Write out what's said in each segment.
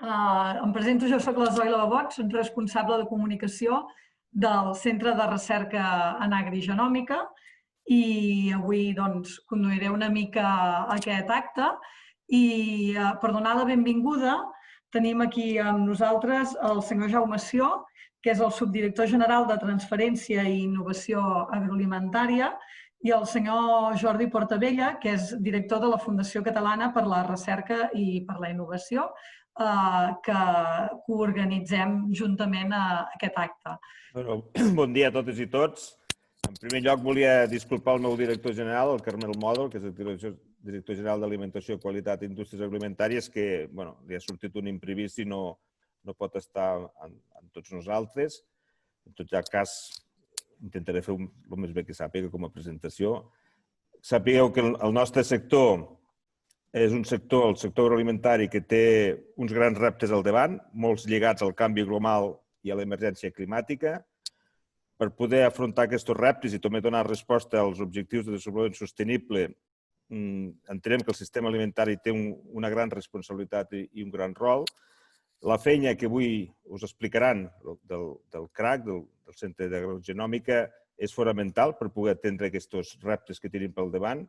Em presento, jo soc la Zoila Bosch, soc responsable de comunicació del Centre de Recerca en Agrigenòmica i avui conduiré una mica aquest acte i per donar la benvinguda tenim aquí amb nosaltres el senyor Jaume Sió, que és el subdirector general de Transferència i Innovació Agroalimentària, i el senyor Jordi Portabella, que és director de la Fundació Catalana per la Recerca i per la Innovació, que coorganitzem juntament aquest acte. Bon dia a totes i tots. En primer lloc, volia disculpar el meu director general, el Carmel Mòdol, que és el director general d'Alimentació, Qualitat i Indústries Agroalimentàries, que li ha sortit un imprevist i no pot estar amb tots nosaltres. En tot cas, intentaré fer el més bé que sàpiga com a presentació. Sapigueu que el nostre sector és un sector, el sector agroalimentari, que té uns grans reptes al davant, molts lligats al canvi global i a l'emergència climàtica. Per poder afrontar aquests reptes i també donar resposta als objectius de desenvolupament sostenible, entenem que el sistema alimentari té una gran responsabilitat i un gran rol. La feina que avui us explicaran del CRAC, del Centre d'Agrogenòmica, és fonamental per poder atendre aquests reptes que tenim pel davant.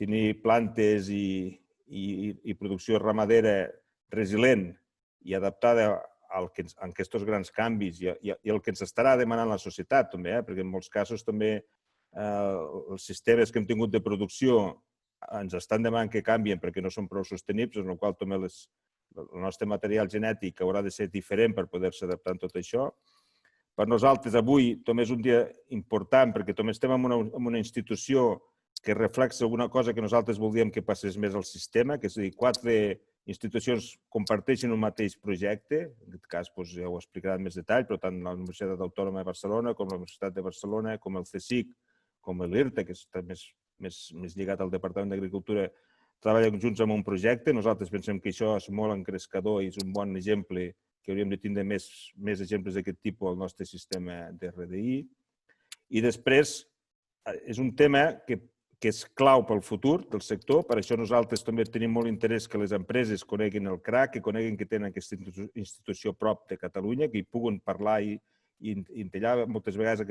Tenir plantes i producció ramadera resilient i adaptada a aquests grans canvis i el que ens estarà demanant la societat, també, perquè en molts casos també els sistemes que hem tingut de producció ens estan demanant que canvien perquè no són prou sostenibles, en el qual també el nostre material genètic haurà de ser diferent per poder-se adaptar a tot això. Per nosaltres avui també és un dia important perquè també estem en una institució que reflexa alguna cosa que nosaltres voldríem que passés més al sistema, que és a dir, 4 institucions comparteixen un mateix projecte, en aquest cas ja ho explicarà en més detall, però tant la Universitat Autònoma de Barcelona com la Universitat de Barcelona, com el CSIC, com l'IRTA, que està més lligat al Departament d'Agricultura, treballen junts en un projecte. Nosaltres pensem que això és molt engrescador i és un bon exemple, que hauríem de tindre més exemples d'aquest tipus al nostre sistema de RDI. I després és un tema que és clau pel futur del sector. Per això nosaltres també tenim molt interès que les empreses coneguin el CRAC, que coneguin que tenen aquesta institució prop de Catalunya, que hi puguin parlar i allà moltes vegades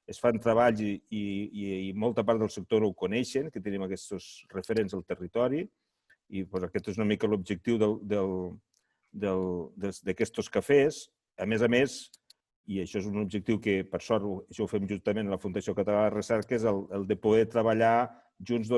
es fan treballs i molta part del sector no ho coneixen, que tenim aquests referents al territori. I aquest és una mica l'objectiu d'aquests cafès. A més, i això és un objectiu que, per sort, això ho fem juntament a la Fundació Catalana de Recerca, és el de poder treballar junts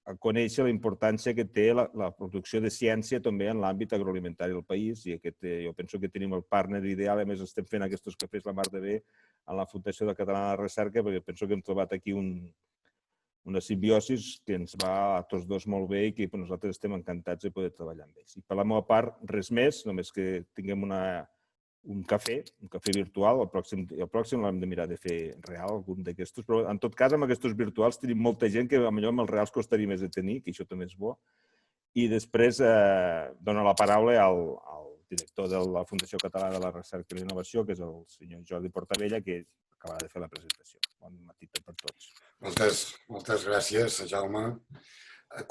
a conèixer la importància que té la producció de ciència també en l'àmbit agroalimentari del país. I jo penso que tenim el partner ideal. A més, estem fent aquests cafès la mar de bé a la Fundació Catalana de Recerca perquè penso que hem trobat aquí una simbiosi que ens va a tots dos molt bé i que nosaltres estem encantats de poder treballar amb ells. I per la meva part, res més, només que tinguem un cafè virtual. El pròxim l'hem de mirar de fer real, algun d'aquestos, però en tot cas amb aquests virtuals tenim molta gent que potser amb els reals costaria més de tenir, que això també és bo. I després dono la paraula al director de la Fundació Catalana de la Recerca i l'Innovació, que és el senyor Jordi Portabella, que acabarà de fer la presentació. Bon matí per tots. Moltes gràcies, Jaume.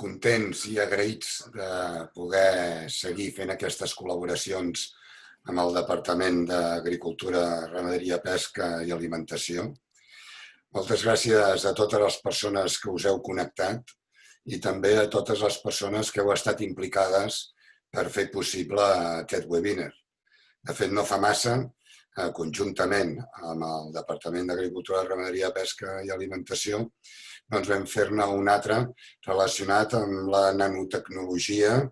Contents i agraïts de poder seguir fent aquestes col·laboracions amb el Departament d'Agricultura, Ramaderia, Pesca i Alimentació. Moltes gràcies a totes les persones que us heu connectat i també a totes les persones que heu estat implicades per fer possible aquest webinar. De fet, no fa massa, conjuntament amb el Departament d'Agricultura, Ramaderia, Pesca i Alimentació, doncs vam fer-ne un altre relacionat amb la nanotecnologia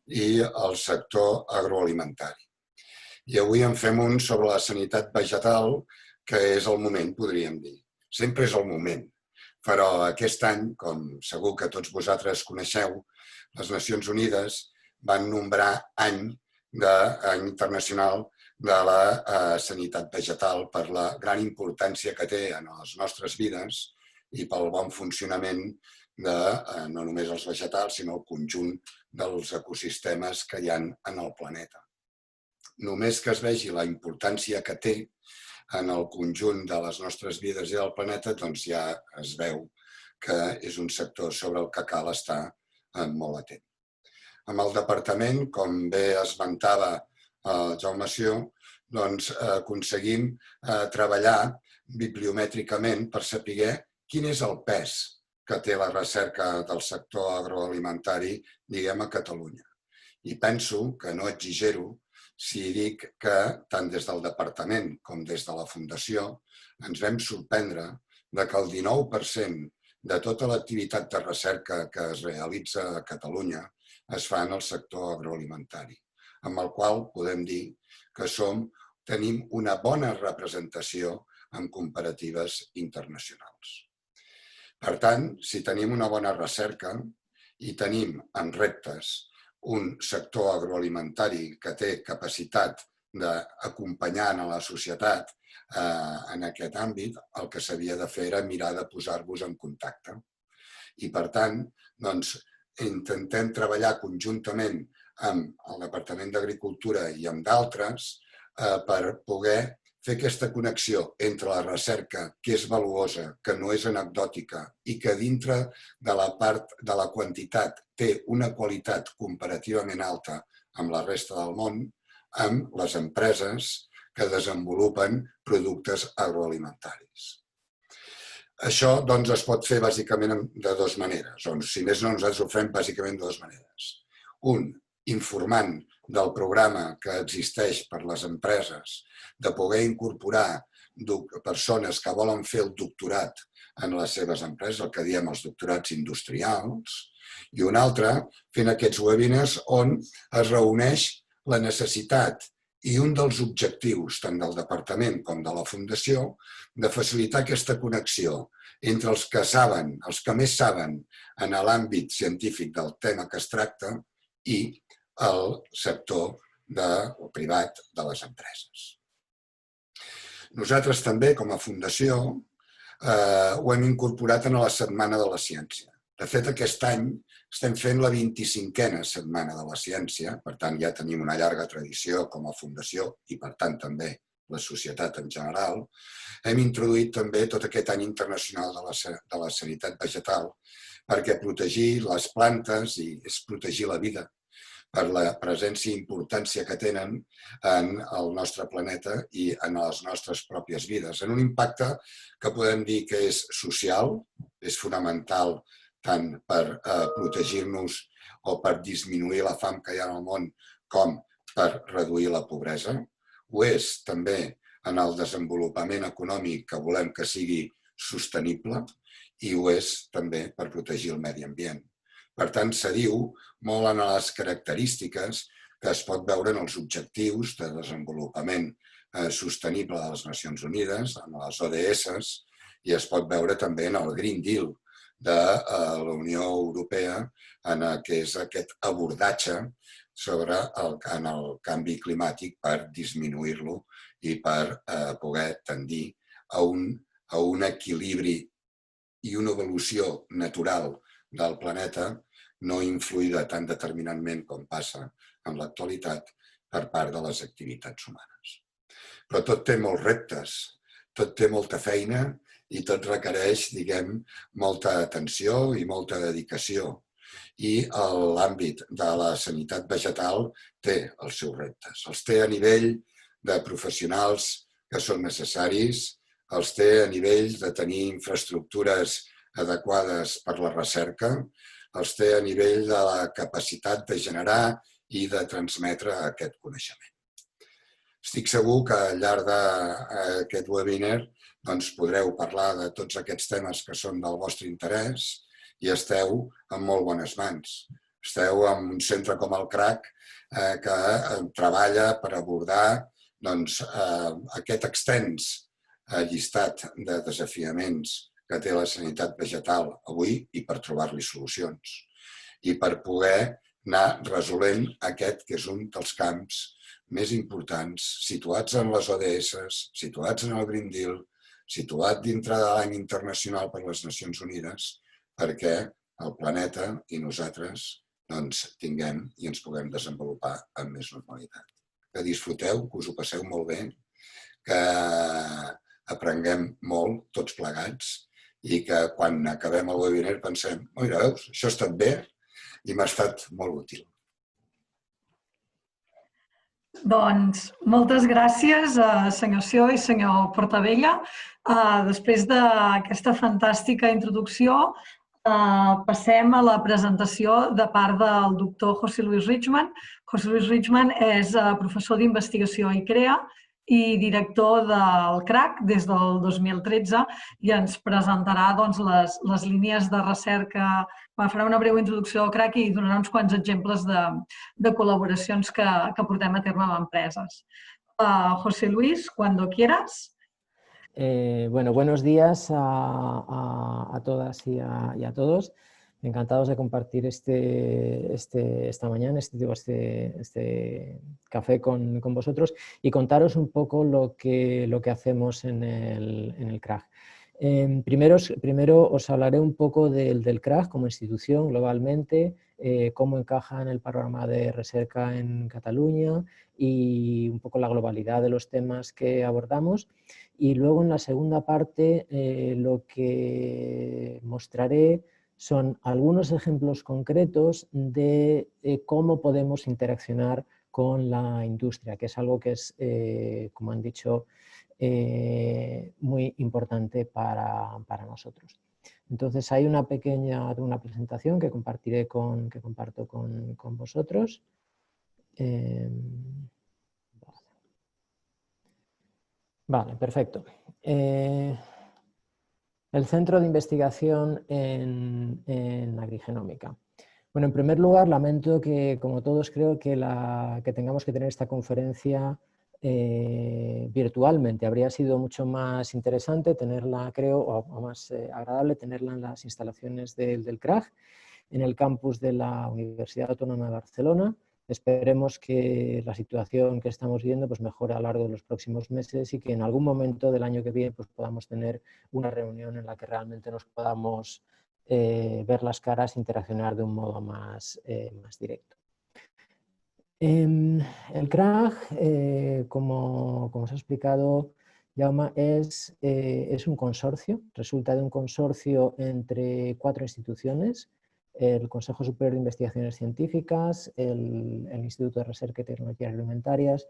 i el sector agroalimentari. I avui en fem un sobre la sanitat vegetal, que és el moment, podríem dir. Sempre és el moment, però aquest any, com segur que tots vosaltres coneixeu, les Nacions Unides van nombrar any internacional de la sanitat vegetal per la gran importància que té en les nostres vides i pel bon funcionament de no només els vegetals, sinó el conjunt dels ecosistemes que hi ha en el planeta. Només que es vegi la importància que té en el conjunt de les nostres vides i del planeta, doncs ja es veu que és un sector sobre el que cal estar molt atent. amb el departament, com bé esmentava el Jaume Sió, doncs aconseguim treballar bibliomètricament per saber quin és el pes que té la recerca del sector agroalimentari, diguem, a Catalunya. I penso que no exagero si dic que tant des del departament com des de la Fundació ens vam sorprendre que el 19% de tota l'activitat de recerca que es realitza a Catalunya es fa en el sector agroalimentari, amb el qual podem dir que tenim una bona representació en comparatives internacionals. Per tant, si tenim una bona recerca i tenim en reptes un sector agroalimentari que té capacitat d'acompanyar a la societat en aquest àmbit, el que s'havia de fer era mirar de posar-vos en contacte. I, per tant, intentem treballar conjuntament amb el Departament d'Agricultura i amb d'altres per poder fer aquesta connexió entre la recerca, que és valuosa, que no és anecdòtica i que dintre de la part de la quantitat té una qualitat comparativament alta amb la resta del món, amb les empreses que desenvolupen productes agroalimentaris. Això es pot fer bàsicament de dues maneres, o si més no, nosaltres ho fem bàsicament de dues maneres. Un, informant del programa que existeix per les empreses, de poder incorporar persones que volen fer el doctorat en les seves empreses, el que diem els doctorats industrials, i un altre, fent aquests webinars on es reuneix la necessitat i un dels objectius, tant del departament com de la Fundació, de facilitar aquesta connexió entre els que saben, els que més saben en l'àmbit científic del tema que es tracta i el sector privat de les empreses. Nosaltres també, com a Fundació, ho hem incorporat a la Setmana de la Ciència. De fet, aquest any estem fent la 25a Setmana de la Ciència, per tant ja tenim una llarga tradició com a Fundació i per tant també la societat en general. Hem introduït també tot aquest any internacional de la sanitat vegetal perquè protegir les plantes és protegir la vida per la presència i importància que tenen en el nostre planeta i en les nostres pròpies vides. En un impacte que podem dir que és social, és fonamental tant per protegir-nos o per disminuir la fam que hi ha al món com per reduir la pobresa. Ho és també en el desenvolupament econòmic que volem que sigui sostenible i ho és també per protegir el medi ambient. Per tant, s'adiu molt en les característiques que es pot veure en els objectius de desenvolupament sostenible de les Nacions Unides, en les ODS, i es pot veure també en el Green Deal de la Unió Europea, en què és aquest abordatge sobre el canvi climàtic per disminuir-lo i per poder tendir a un equilibri i una evolució natural del planeta no influïda tan determinantment com passa en l'actualitat per part de les activitats humanes. Però tot té molts reptes, tot té molta feina i tot requereix, diguem, molta atenció i molta dedicació. I l'àmbit de la sanitat vegetal té els seus reptes. Els té a nivell de professionals que són necessaris, els té a nivell de tenir infraestructures adequades per la recerca, els té a nivell de la capacitat de generar i de transmetre aquest coneixement. Estic segur que al llarg d'aquest webinar podreu parlar de tots aquests temes que són del vostre interès i esteu en molt bones mans. Esteu en un centre com el CRAC que treballa per abordar aquest extens llistat de desafiaments que té la sanitat vegetal avui i per trobar-li solucions. I per poder anar resolent aquest que és un dels camps més importants, situats en les ODS, situats en el Green Deal, situat dintre de l'any internacional per les Nacions Unides, perquè el planeta i nosaltres tinguem i ens puguem desenvolupar amb més normalitat. Que disfruteu, que us ho passeu molt bé, que aprenguem molt tots plegats i que quan acabem el webinar pensem, mira, veus, això ha estat bé i m'ha estat molt útil. Doncs moltes gràcies, senyor Sió i senyor Portabella. Després d'aquesta fantàstica introducció, passem a la presentació de part del doctor José Luis Richman. José Luis Richman és professor d'investigació a ICREA i director del CRAC des del 2013 i ens presentarà les línies de recerca. Farà una breu introducció al CRAC i donarà uns quants exemples de col·laboracions que portem a terme amb empreses. José Luis, cuando quieras. Bueno, buenos días a todas y a todos. Encantados de compartir esta mañana este café con vosotros y contaros un poco lo que hacemos en el CRAG. Primero os hablaré un poco del CRAG como institución globalmente, cómo encaja en el panorama de recerca en Cataluña y un poco la globalidad de los temas que abordamos. Y luego en la segunda parte lo que mostraré son algunos ejemplos concretos de cómo podemos interaccionar con la industria, que es algo que es, como han dicho, muy importante para nosotros. Entonces hay una presentación que comparto con vosotros. Vale, perfecto. El Centro de Investigación en Agrigenómica. Bueno, en primer lugar, lamento que, como todos, creo que tengamos que tener esta conferencia virtualmente. Habría sido mucho más interesante tenerla, creo, o más agradable tenerla en las instalaciones del CRAG, en el campus de la Universidad Autónoma de Barcelona. Esperemos que la situación que estamos viendo pues, mejore a lo largo de los próximos meses y que en algún momento del año que viene pues, podamos tener una reunión en la que realmente nos podamos ver las caras e interaccionar de un modo más directo. El CRAG, como os ha explicado Jaume, es un consorcio, resulta de un consorcio entre 4 instituciones: el Consejo Superior de Investigaciones Científicas, el Instituto de Recerca y Tecnologías Alimentarias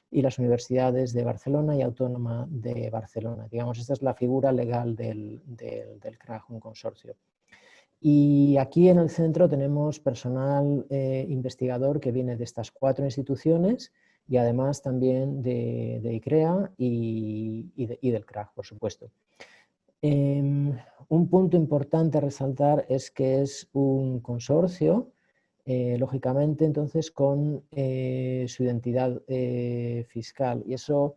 y las universidades de Barcelona y Autónoma de Barcelona. Digamos, esta es la figura legal del CRAG, un consorcio. Y aquí en el centro tenemos personal investigador que viene de estas 4 instituciones y además también de ICREA y del CRAG, por supuesto. Un punto importante a resaltar es que es un consorcio, lógicamente, entonces, con su identidad fiscal. Y eso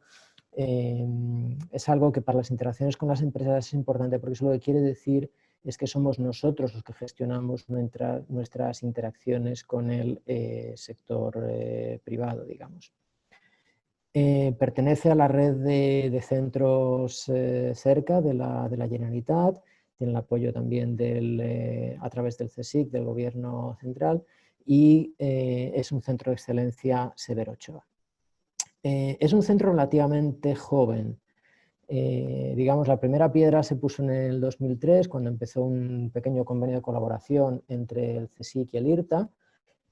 es algo que para las interacciones con las empresas es importante, porque eso lo que quiere decir es que somos nosotros los que gestionamos nuestras interacciones con el sector privado, digamos. Pertenece a la red de centros cerca de la Generalitat, tiene el apoyo también a través del CSIC, del Gobierno Central, y es un centro de excelencia Severo Ochoa. Es un centro relativamente joven. Digamos, la primera piedra se puso en el 2003, cuando empezó un pequeño convenio de colaboración entre el CSIC y el IRTA.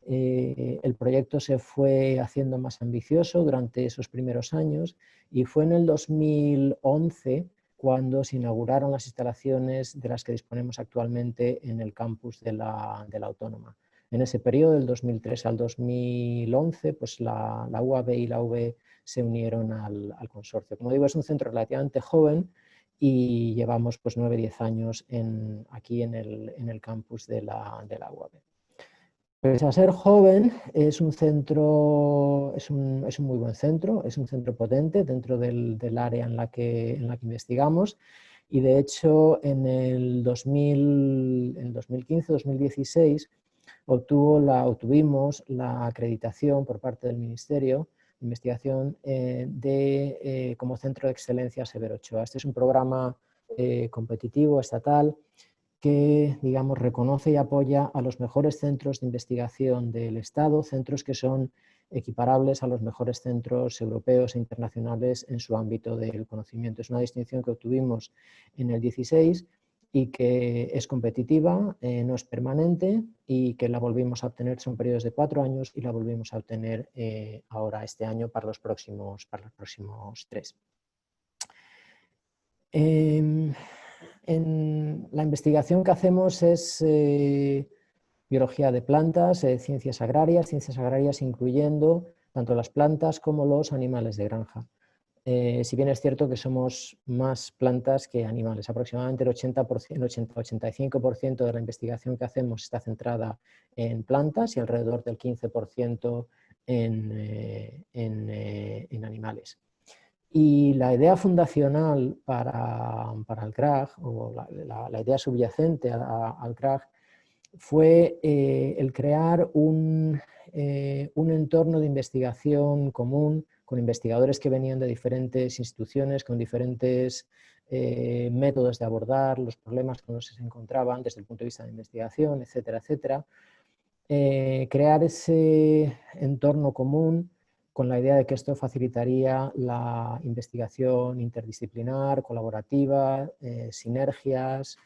El proyecto se fue haciendo más ambicioso durante esos primeros años y fue en el 2011 cuando se inauguraron las instalaciones de las que disponemos actualmente en el campus de la Autónoma. En ese periodo, del 2003 al 2011, pues la UAB y la UB se unieron al consorcio. Como digo, es un centro relativamente joven y llevamos pues 9-10 años aquí en el campus de la UAB. Pese a ser joven, es un centro, es un muy buen centro, es un centro potente dentro del área en la que investigamos, y de hecho en el 2015-2016 obtuvimos la acreditación por parte del Ministerio de Investigación como Centro de Excelencia Severo Ochoa. Este es un programa competitivo, estatal, que, digamos, reconoce y apoya a los mejores centros de investigación del Estado, centros que son equiparables a los mejores centros europeos e internacionales en su ámbito del conocimiento. Es una distinción que obtuvimos en el 16 y que es competitiva, no es permanente y que la volvimos a obtener, son periodos de 4 años y la volvimos a obtener ahora este año para los próximos 3. En la investigación que hacemos es biología de plantas, ciencias agrarias incluyendo tanto las plantas como los animales de granja. Si bien es cierto que somos más plantas que animales, aproximadamente el 80-85% de la investigación que hacemos está centrada en plantas y alrededor del 15% en animales. Y la idea fundacional para el CRAG, o la idea subyacente al CRAG, fue el crear un entorno de investigación común con investigadores que venían de diferentes instituciones, con diferentes métodos de abordar los problemas con los que se encontraban desde el punto de vista de investigación, etcétera, etcétera. Crear ese entorno común con la idea de que esto facilitaría la investigación interdisciplinar, colaborativa, sinergias,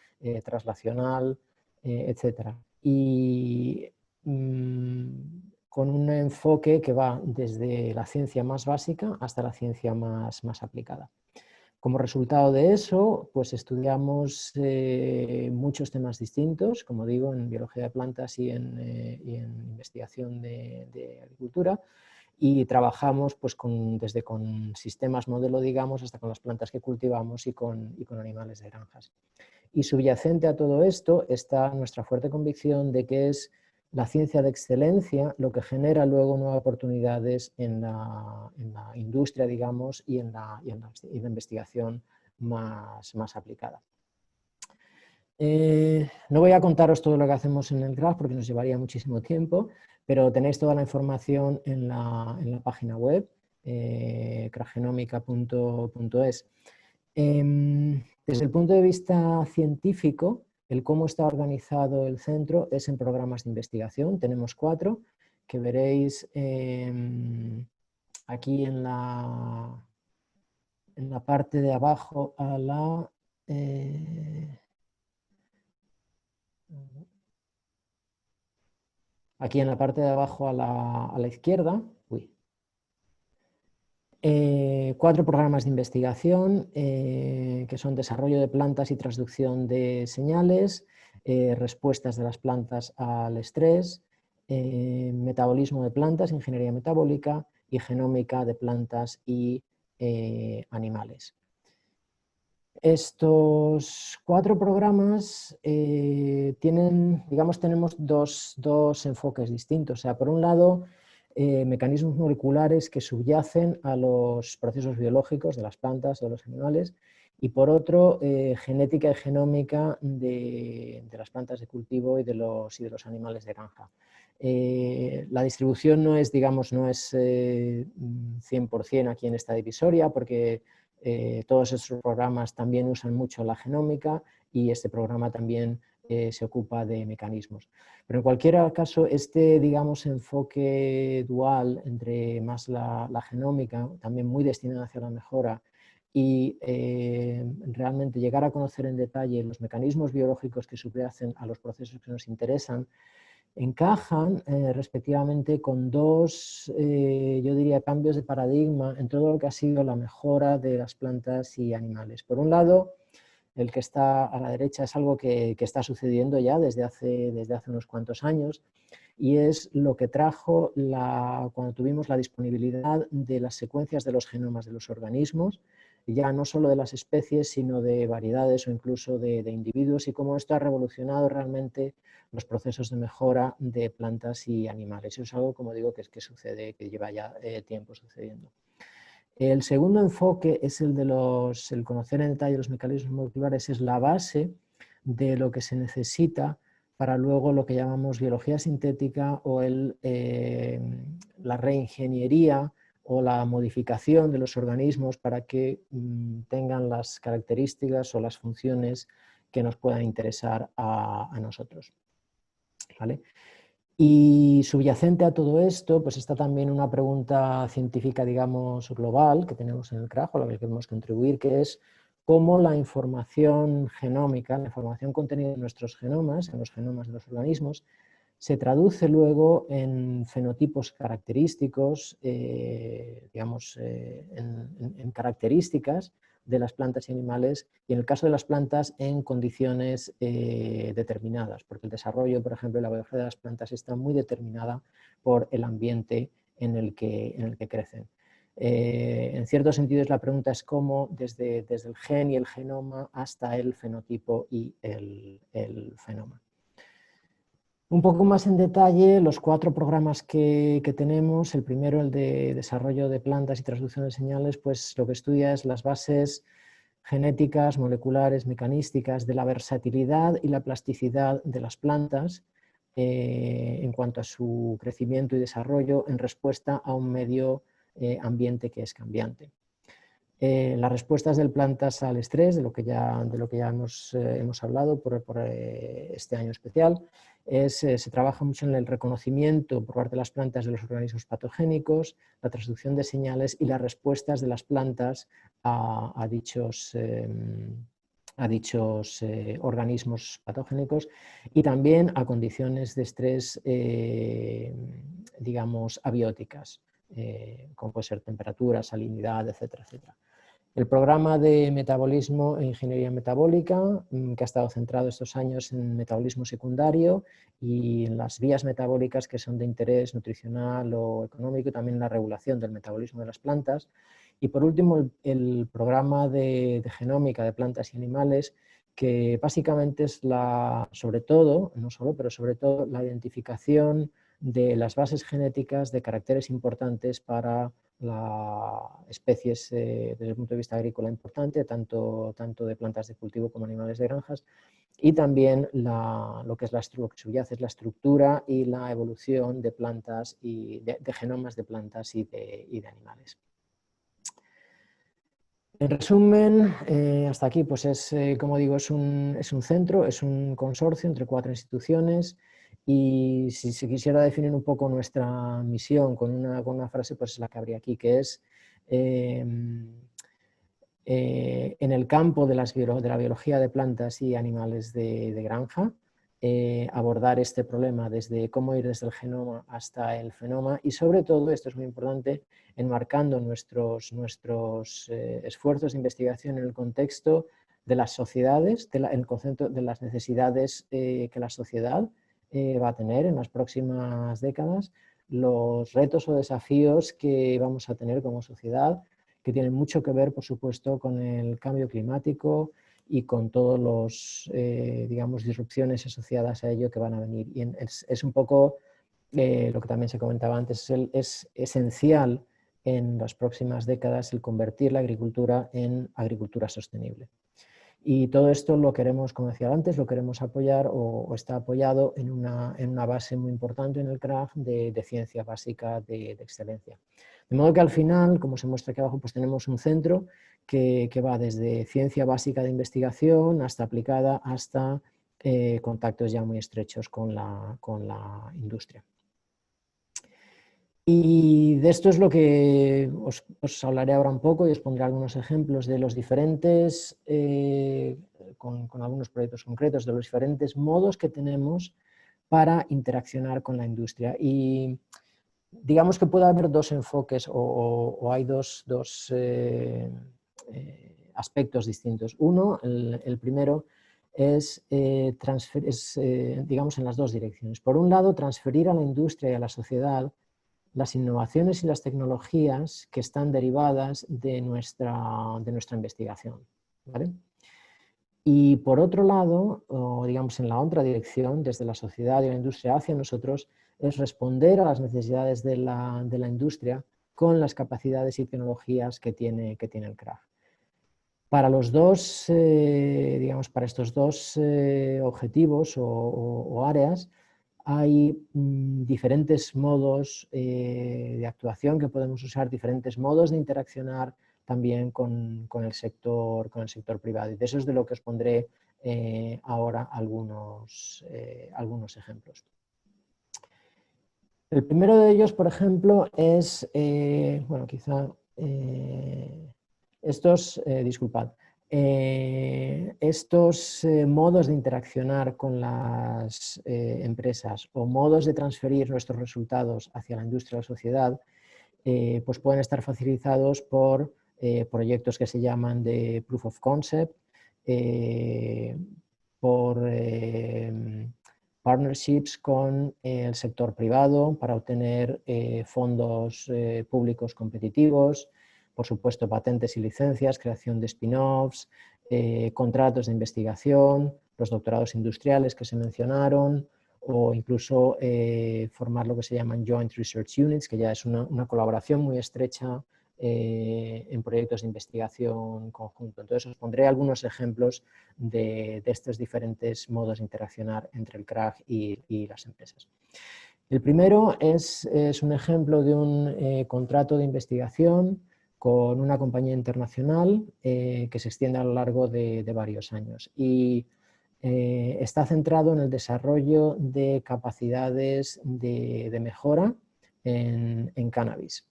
traslacional, etcétera. Y con un enfoque que va desde la ciencia más básica hasta la ciencia más aplicada. Como resultado de eso, pues estudiamos muchos temas distintos, como digo, en biología de plantas y en investigación de agricultura, y trabajamos pues, desde con sistemas modelo, digamos, hasta con las plantas que cultivamos y con animales de granjas. Y subyacente a todo esto está nuestra fuerte convicción de que es la ciencia de excelencia lo que genera luego nuevas oportunidades en la industria, digamos, y en la investigación más aplicada. No voy a contaros todo lo que hacemos en el CRAG porque nos llevaría muchísimo tiempo, pero tenéis toda la información en la página web, craggenómica.es. Desde el punto de vista científico, el cómo está organizado el centro es en programas de investigación. Tenemos 4 que veréis aquí en la parte de abajo a la... aquí en la parte de abajo a la izquierda. 4 programas de investigación que son desarrollo de plantas y transducción de señales, respuestas de las plantas al estrés, metabolismo de plantas, ingeniería metabólica y genómica de plantas y animales. Estos 4 programas tenemos dos enfoques distintos. O sea, por un lado, mecanismos moleculares que subyacen a los procesos biológicos de las plantas o de los animales, y por otro, genética y genómica de las plantas de cultivo y de los animales de granja. La distribución no es 100% aquí en esta divisoria, porque todos estos programas también usan mucho la genómica y este programa también se ocupa de mecanismos. Pero en cualquier caso, este enfoque dual entre más la genómica, también muy destinada hacia la mejora, y realmente llegar a conocer en detalle los mecanismos biológicos que subyacen a los procesos que nos interesan, encajan respectivamente con 2, yo diría, cambios de paradigma en todo lo que ha sido la mejora de las plantas y animales. Por un lado, el que está a la derecha es algo que está sucediendo ya desde hace unos cuantos años, y es lo que trajo cuando tuvimos la disponibilidad de las secuencias de los genomas de los organismos, ya no solo de las especies, sino de variedades o incluso de individuos, y cómo esto ha revolucionado realmente los procesos de mejora de plantas y animales. Eso es algo, como digo, que sucede, que lleva ya tiempo sucediendo. El segundo enfoque es el de el conocer en detalle los mecanismos moleculares, es la base de lo que se necesita para luego lo que llamamos biología sintética o la reingeniería o la modificación de los organismos para que tengan las características o las funciones que nos puedan interesar a nosotros. ¿Vale? Y subyacente a todo esto, pues está también una pregunta científica, digamos, global que tenemos en el CRAG, a la que queremos contribuir, que es cómo la información genómica, la información contenida en nuestros genomas, en los genomas de los organismos, se traduce luego en fenotipos característicos, digamos, en características de las plantas y animales, y en el caso de las plantas en condiciones determinadas, porque el desarrollo, por ejemplo, de la biología de las plantas está muy determinada por el ambiente en el que crecen. En ciertos sentidos la pregunta es cómo desde el gen y el genoma hasta el fenotipo y el fenoma. Un poco más en detalle, los 4 programas que tenemos, el primero, el de desarrollo de plantas y transducción de señales, pues lo que estudia es las bases genéticas, moleculares, mecanísticas de la versatilidad y la plasticidad de las plantas en cuanto a su crecimiento y desarrollo en respuesta a un medio ambiente que es cambiante. Las respuestas de plantas al estrés, de lo que ya hemos hablado por este año especial, se trabaja mucho en el reconocimiento por parte de las plantas de los organismos patogénicos, la transducción de señales y las respuestas de las plantas a dichos organismos patogénicos y también a condiciones de estrés, digamos, abióticas, como puede ser temperatura, salinidad, etcétera, etcétera. El programa de metabolismo e ingeniería metabólica, que ha estado centrado estos años en metabolismo secundario y en las vías metabólicas que son de interés nutricional o económico, y también la regulación del metabolismo de las plantas. Y por último, el programa de genómica de plantas y animales, que básicamente es sobre todo la identificación de las bases genéticas de caracteres importantes para especies desde el punto de vista agrícola importante, tanto de plantas de cultivo como animales de granjas, y también lo que subyace es la estructura y la evolución de plantas y de genomas de plantas y de animales. En resumen, hasta aquí, pues como digo, es un centro, es un consorcio entre 4 instituciones. Y si se quisiera definir un poco nuestra misión con una frase, pues es la que habría aquí, que es en el campo de la biología de plantas y animales de granja, abordar este problema desde cómo ir desde el genoma hasta el fenoma y sobre todo, esto es muy importante, enmarcando nuestros esfuerzos de investigación en el contexto de las sociedades, el concepto de las necesidades que la sociedad va a tener en las próximas décadas, los retos o desafíos que vamos a tener como sociedad, que tienen mucho que ver, por supuesto, con el cambio climático y con todos los, digamos, disrupciones asociadas a ello que van a venir. Y es un poco lo que también se comentaba antes, es esencial en las próximas décadas el convertir la agricultura en agricultura sostenible. Y todo esto lo queremos, como decía antes, lo queremos apoyar o está apoyado en una base muy importante en el CRAG de ciencia básica de excelencia. De modo que al final, como se muestra aquí abajo, pues tenemos un centro que va desde ciencia básica de investigación hasta aplicada, hasta contactos ya muy estrechos con la industria. Y de esto es lo que os hablaré ahora un poco y os pondré algunos ejemplos de los diferentes, con algunos proyectos concretos, de los diferentes modos que tenemos para interaccionar con la industria. Y digamos que puede haber 2 enfoques o hay dos aspectos distintos. Uno, el primero, es digamos en las 2 direcciones. Por un lado, transferir a la industria y a la sociedad las innovaciones y las tecnologías que están derivadas de nuestra investigación, ¿vale? Y por otro lado, o digamos en la otra dirección, desde la sociedad y la industria hacia nosotros, es responder a las necesidades de la industria con las capacidades y tecnologías que tiene el CRAG. Para los dos, digamos, para estos 2 objetivos o áreas, hay diferentes modos de actuación que podemos usar, diferentes modos de interaccionar también con el sector privado. Y de eso es de lo que os pondré ahora algunos ejemplos. El primero de ellos, por ejemplo, es, bueno, quizá disculpad. Estos modos de interaccionar con las empresas o modos de transferir nuestros resultados hacia la industria o la sociedad pues pueden estar facilitados por proyectos que se llaman de Proof of Concept, por partnerships con el sector privado para obtener fondos públicos competitivos, por supuesto patentes y licencias, creación de spin-offs, contratos de investigación, los doctorados industriales que se mencionaron, o incluso formar lo que se llaman Joint Research Units, que ya es una colaboración muy estrecha en proyectos de investigación conjunto. Entonces os pondré algunos ejemplos de estos diferentes modos de interaccionar entre el CRAG y las empresas. El primero es un ejemplo de un contrato de investigación con una compañía internacional que se extiende a lo largo de varios años y está centrado en el desarrollo de capacidades de mejora en cannabis.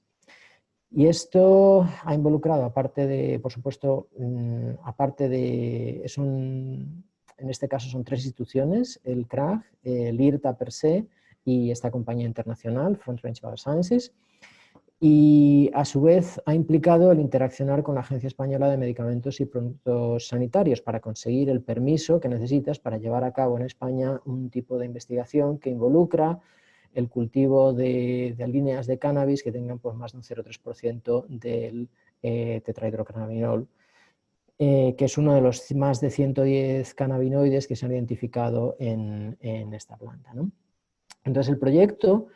Y esto ha involucrado, aparte de, por supuesto, en este caso son 3 instituciones, el CRAG, el IRTA per se y esta compañía internacional, Front Range Biosciences, y a su vez ha implicado el interaccionar con la Agencia Española de Medicamentos y Productos Sanitarios para conseguir el permiso que necesitas para llevar a cabo en España un tipo de investigación que involucra el cultivo de líneas de cannabis que tengan pues, más de un 0,3% del tetrahidrocannabinol, que es uno de los más de 110 cannabinoides que se han identificado en esta planta, ¿no? Entonces el proyecto,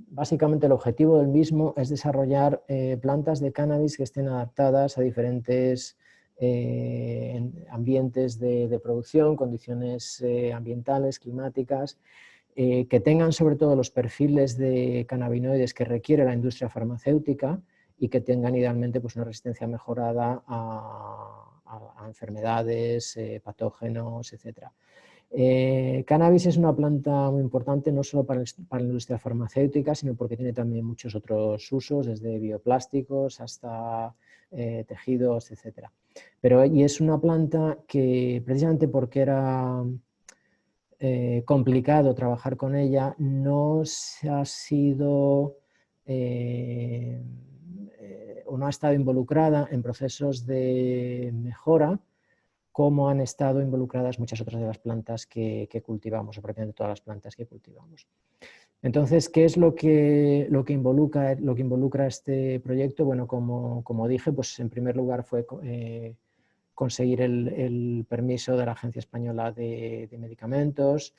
básicamente el objetivo del mismo es desarrollar plantas de cannabis que estén adaptadas a diferentes ambientes de producción, condiciones ambientales, climáticas, que tengan sobre todo los perfiles de cannabinoides que requiere la industria farmacéutica y que tengan idealmente pues, una resistencia mejorada a enfermedades, patógenos, etc. Cannabis es una planta muy importante no solo para la industria farmacéutica, sino porque tiene también muchos otros usos, desde bioplásticos hasta tejidos, etc. Y es una planta que precisamente porque era complicado trabajar con ella, no ha sido o no ha estado involucrada en procesos de mejora como han estado involucradas muchas otras de las plantas que cultivamos, o prácticamente todas las plantas que cultivamos. Entonces, ¿qué es lo que involucra este proyecto? Bueno, como dije, pues en primer lugar fue conseguir el permiso de la Agencia Española de Medicamentos,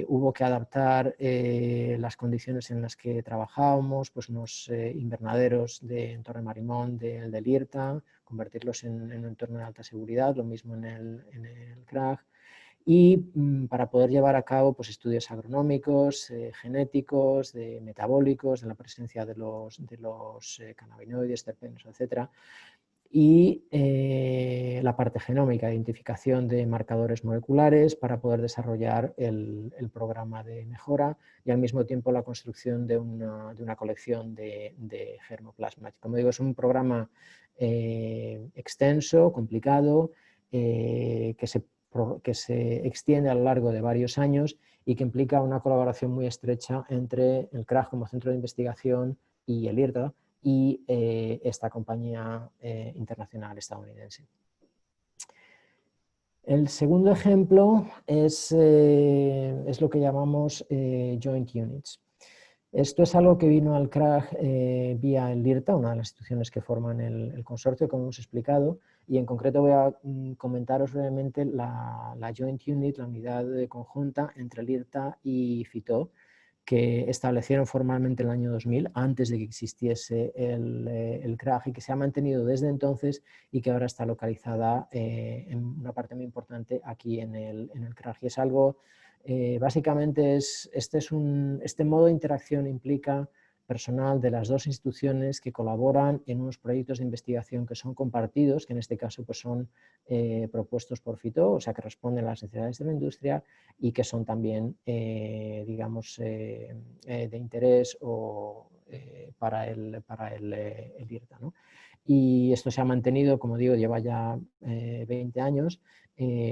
hubo que adaptar las condiciones en las que trabajábamos, pues unos invernaderos en Torre Marimón del IRTA, convertirlos en un entorno de alta seguridad, lo mismo en el CRAG, y para poder llevar a cabo pues, estudios agronómicos, genéticos, metabólicos, de la presencia de los cannabinoides, terpenos, etc., y la parte genómica, identificación de marcadores moleculares para poder desarrollar el programa de mejora y al mismo tiempo la construcción de una colección de germoplasma. Como digo, es un programa extenso, complicado, que se extiende a lo largo de varios años y que implica una colaboración muy estrecha entre el CRAG como centro de investigación y el IRTA, y esta compañía internacional estadounidense. El segundo ejemplo es lo que llamamos Joint Units. Esto es algo que vino al CRAG vía el IRTA, una de las instituciones que forman el consorcio, como hemos explicado, y en concreto voy a comentaros brevemente la Joint Unit, la unidad conjunta entre el IRTA y FITO, que establecieron formalmente en el año 2000, antes de que existiese el CRAG, y que se ha mantenido desde entonces y que ahora está localizada en una parte muy importante aquí en el CRAG. Y es algo, básicamente, este modo de interacción implica personal de las dos instituciones que colaboran en unos proyectos de investigación que son compartidos, que en este caso pues son propuestos por FITO, o sea que responden a las necesidades de la industria y que son también, digamos, de interés para el IRTA, ¿no? y esto se ha mantenido, como digo, lleva ya 20 años,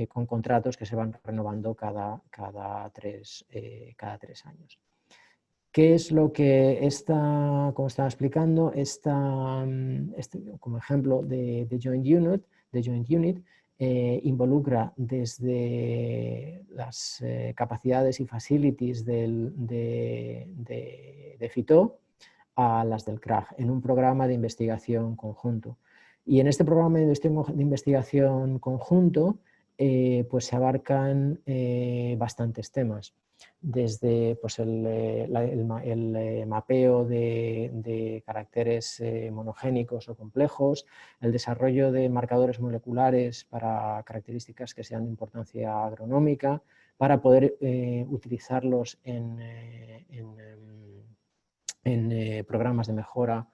con contratos que se van renovando cada 3 años. ¿Qué es lo que como estaba explicando, como ejemplo de Joint Unit, involucra desde las capacidades y facilities de FITO a las del CRAG en un programa de investigación conjunto. Y en este programa de investigación conjunto pues se abarcan bastantes temas, desde pues, el mapeo de caracteres monogénicos o complejos, el desarrollo de marcadores moleculares para características que sean de importancia agronómica, para poder utilizarlos en programas de mejora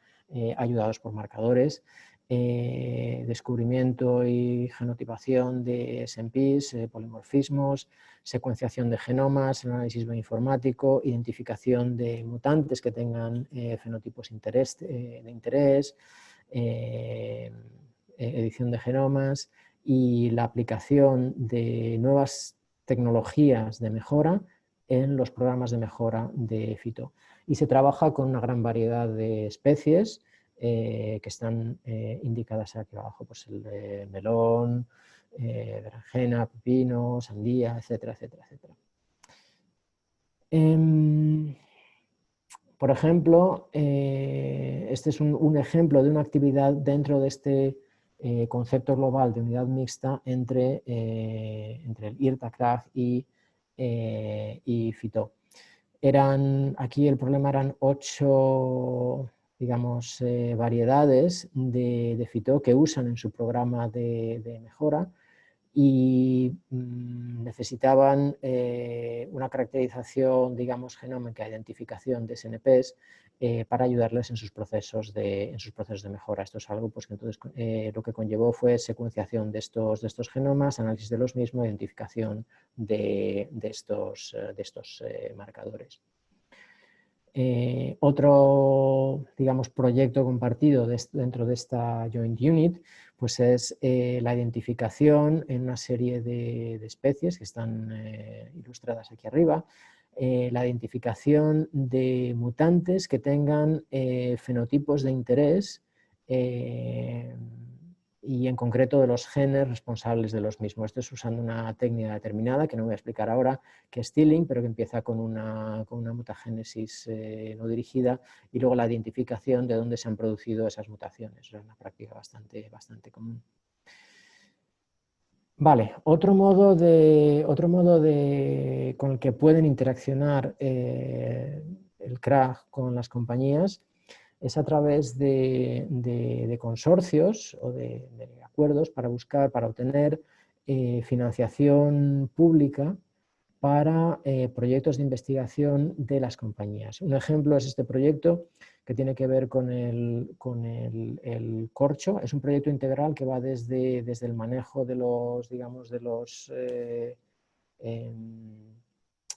ayudados por marcadores, descubrimiento y genotipación de SNPs, polimorfismos, secuenciación de genomas, análisis bioinformático, identificación de mutantes que tengan fenotipos de interés, edición de genomas y la aplicación de nuevas tecnologías de mejora en los programas de mejora de FITO. Y se trabaja con una gran variedad de especies que están indicadas aquí abajo, pues el de melón, berenjena, pepino, sandía, etcétera, etcétera, etcétera. Por ejemplo, este es un ejemplo de una actividad dentro de este concepto global de unidad mixta entre el IRTA-CRAG y FITO. Aquí el problema eran 8, digamos, variedades de FITO que usan en su programa de mejora y necesitaban una caracterización, digamos, genómica, identificación de SNPs para ayudarles en sus procesos de mejora. Esto es algo pues, que entonces lo que conllevó fue secuenciación de estos genomas, análisis de los mismos, identificación de estos marcadores. Otro, digamos, proyecto compartido dentro de esta Joint Unit pues es la identificación en una serie de especies que están ilustradas aquí arriba, la identificación de mutantes que tengan fenotipos de interés y en concreto de los genes responsables de los mismos. Esto es usando una técnica determinada que no voy a explicar ahora, que es Stilling, pero que empieza con una mutagénesis no dirigida y luego la identificación de dónde se han producido esas mutaciones. Es una práctica bastante común. Vale, otro modo con el que pueden interaccionar el CRAG con las compañías es a través de consorcios o de acuerdos para obtener financiación pública para proyectos de investigación de las compañías. Un ejemplo es este proyecto que tiene que ver con el corcho. Es un proyecto integral que va desde el manejo de los, digamos,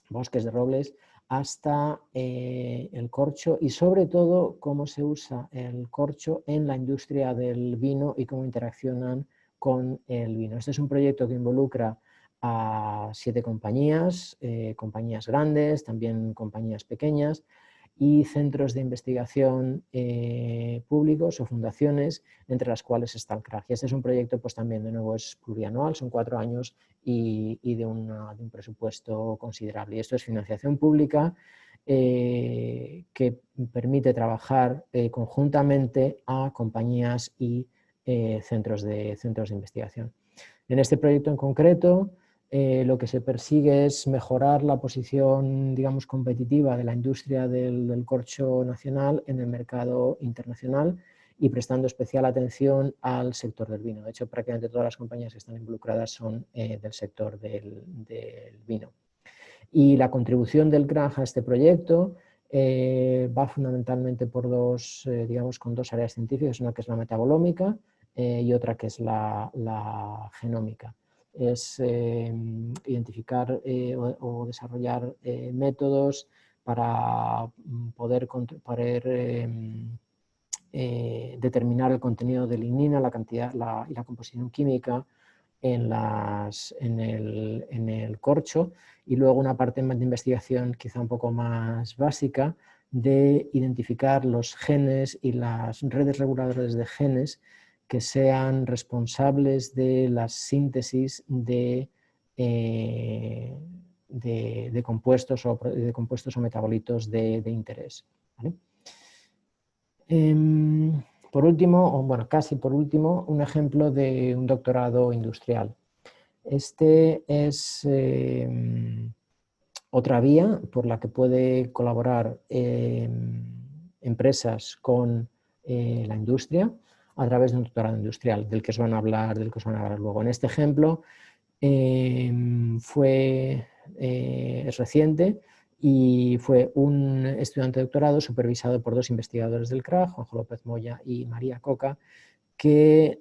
bosques de robles hasta el corcho y sobre todo cómo se usa el corcho en la industria del vino y cómo interaccionan con el vino. Este es un proyecto que involucra a 7 compañías, compañías grandes, también compañías pequeñas y centros de investigación públicos o fundaciones, entre las cuales está el CRAG. Y este es un proyecto, pues también de nuevo es plurianual, son 4 años y de un presupuesto considerable. Y esto es financiación pública que permite trabajar conjuntamente a compañías y centros de investigación. En este proyecto en concreto, lo que se persigue es mejorar la posición, digamos, competitiva de la industria del corcho nacional en el mercado internacional y prestando especial atención al sector del vino. De hecho, prácticamente todas las compañías que están involucradas son del sector del vino. Y la contribución del CRAG a este proyecto va fundamentalmente por con 2 áreas científicas, una que es la metabolómica y otra que es la genómica. Es identificar o desarrollar métodos para poder determinar el contenido de lignina, la cantidad y la composición química en el corcho, y luego una parte de investigación quizá un poco más básica de identificar los genes y las redes reguladoras de genes que sean responsables de la síntesis de compuestos o metabolitos de interés, ¿vale? Por último, o bueno, casi por último, un ejemplo de un doctorado industrial. Este es otra vía por la que puede colaborar empresas con la industria a través de un doctorado industrial, del que os van a hablar luego. En este ejemplo es reciente y fue un estudiante de doctorado supervisado por dos investigadores del CRAG, Juanjo López Moya y María Coca, que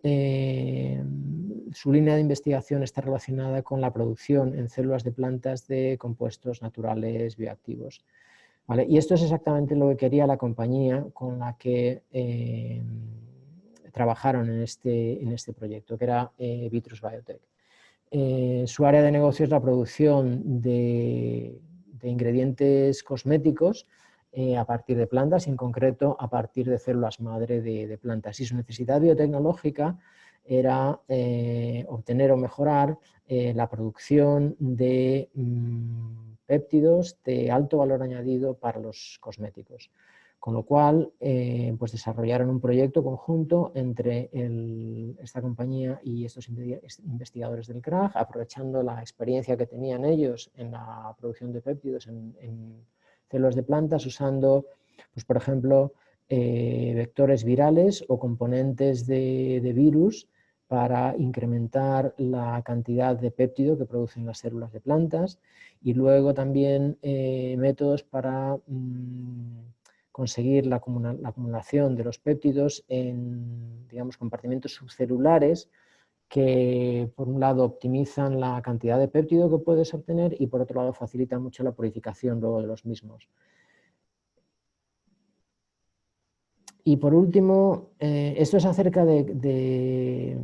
su línea de investigación está relacionada con la producción en células de plantas de compuestos naturales bioactivos. ¿Vale? Y esto es exactamente lo que quería la compañía con la que trabajaron en este proyecto, que era Vitrus Biotech. Su área de negocio es la producción de ingredientes cosméticos a partir de plantas, y en concreto a partir de células madre de plantas. Y su necesidad biotecnológica era obtener o mejorar la producción de péptidos de alto valor añadido para los cosméticos. Con lo cual, pues desarrollaron un proyecto conjunto entre esta compañía y estos investigadores del CRAG, aprovechando la experiencia que tenían ellos en la producción de péptidos en células de plantas, usando, pues, por ejemplo, vectores virales o componentes de virus para incrementar la cantidad de péptido que producen las células de plantas, y luego también métodos para conseguir la acumulación de los péptidos en, digamos, compartimentos subcelulares que, por un lado, optimizan la cantidad de péptido que puedes obtener y, por otro lado, facilitan mucho la purificación luego de los mismos. Y por último, esto es acerca de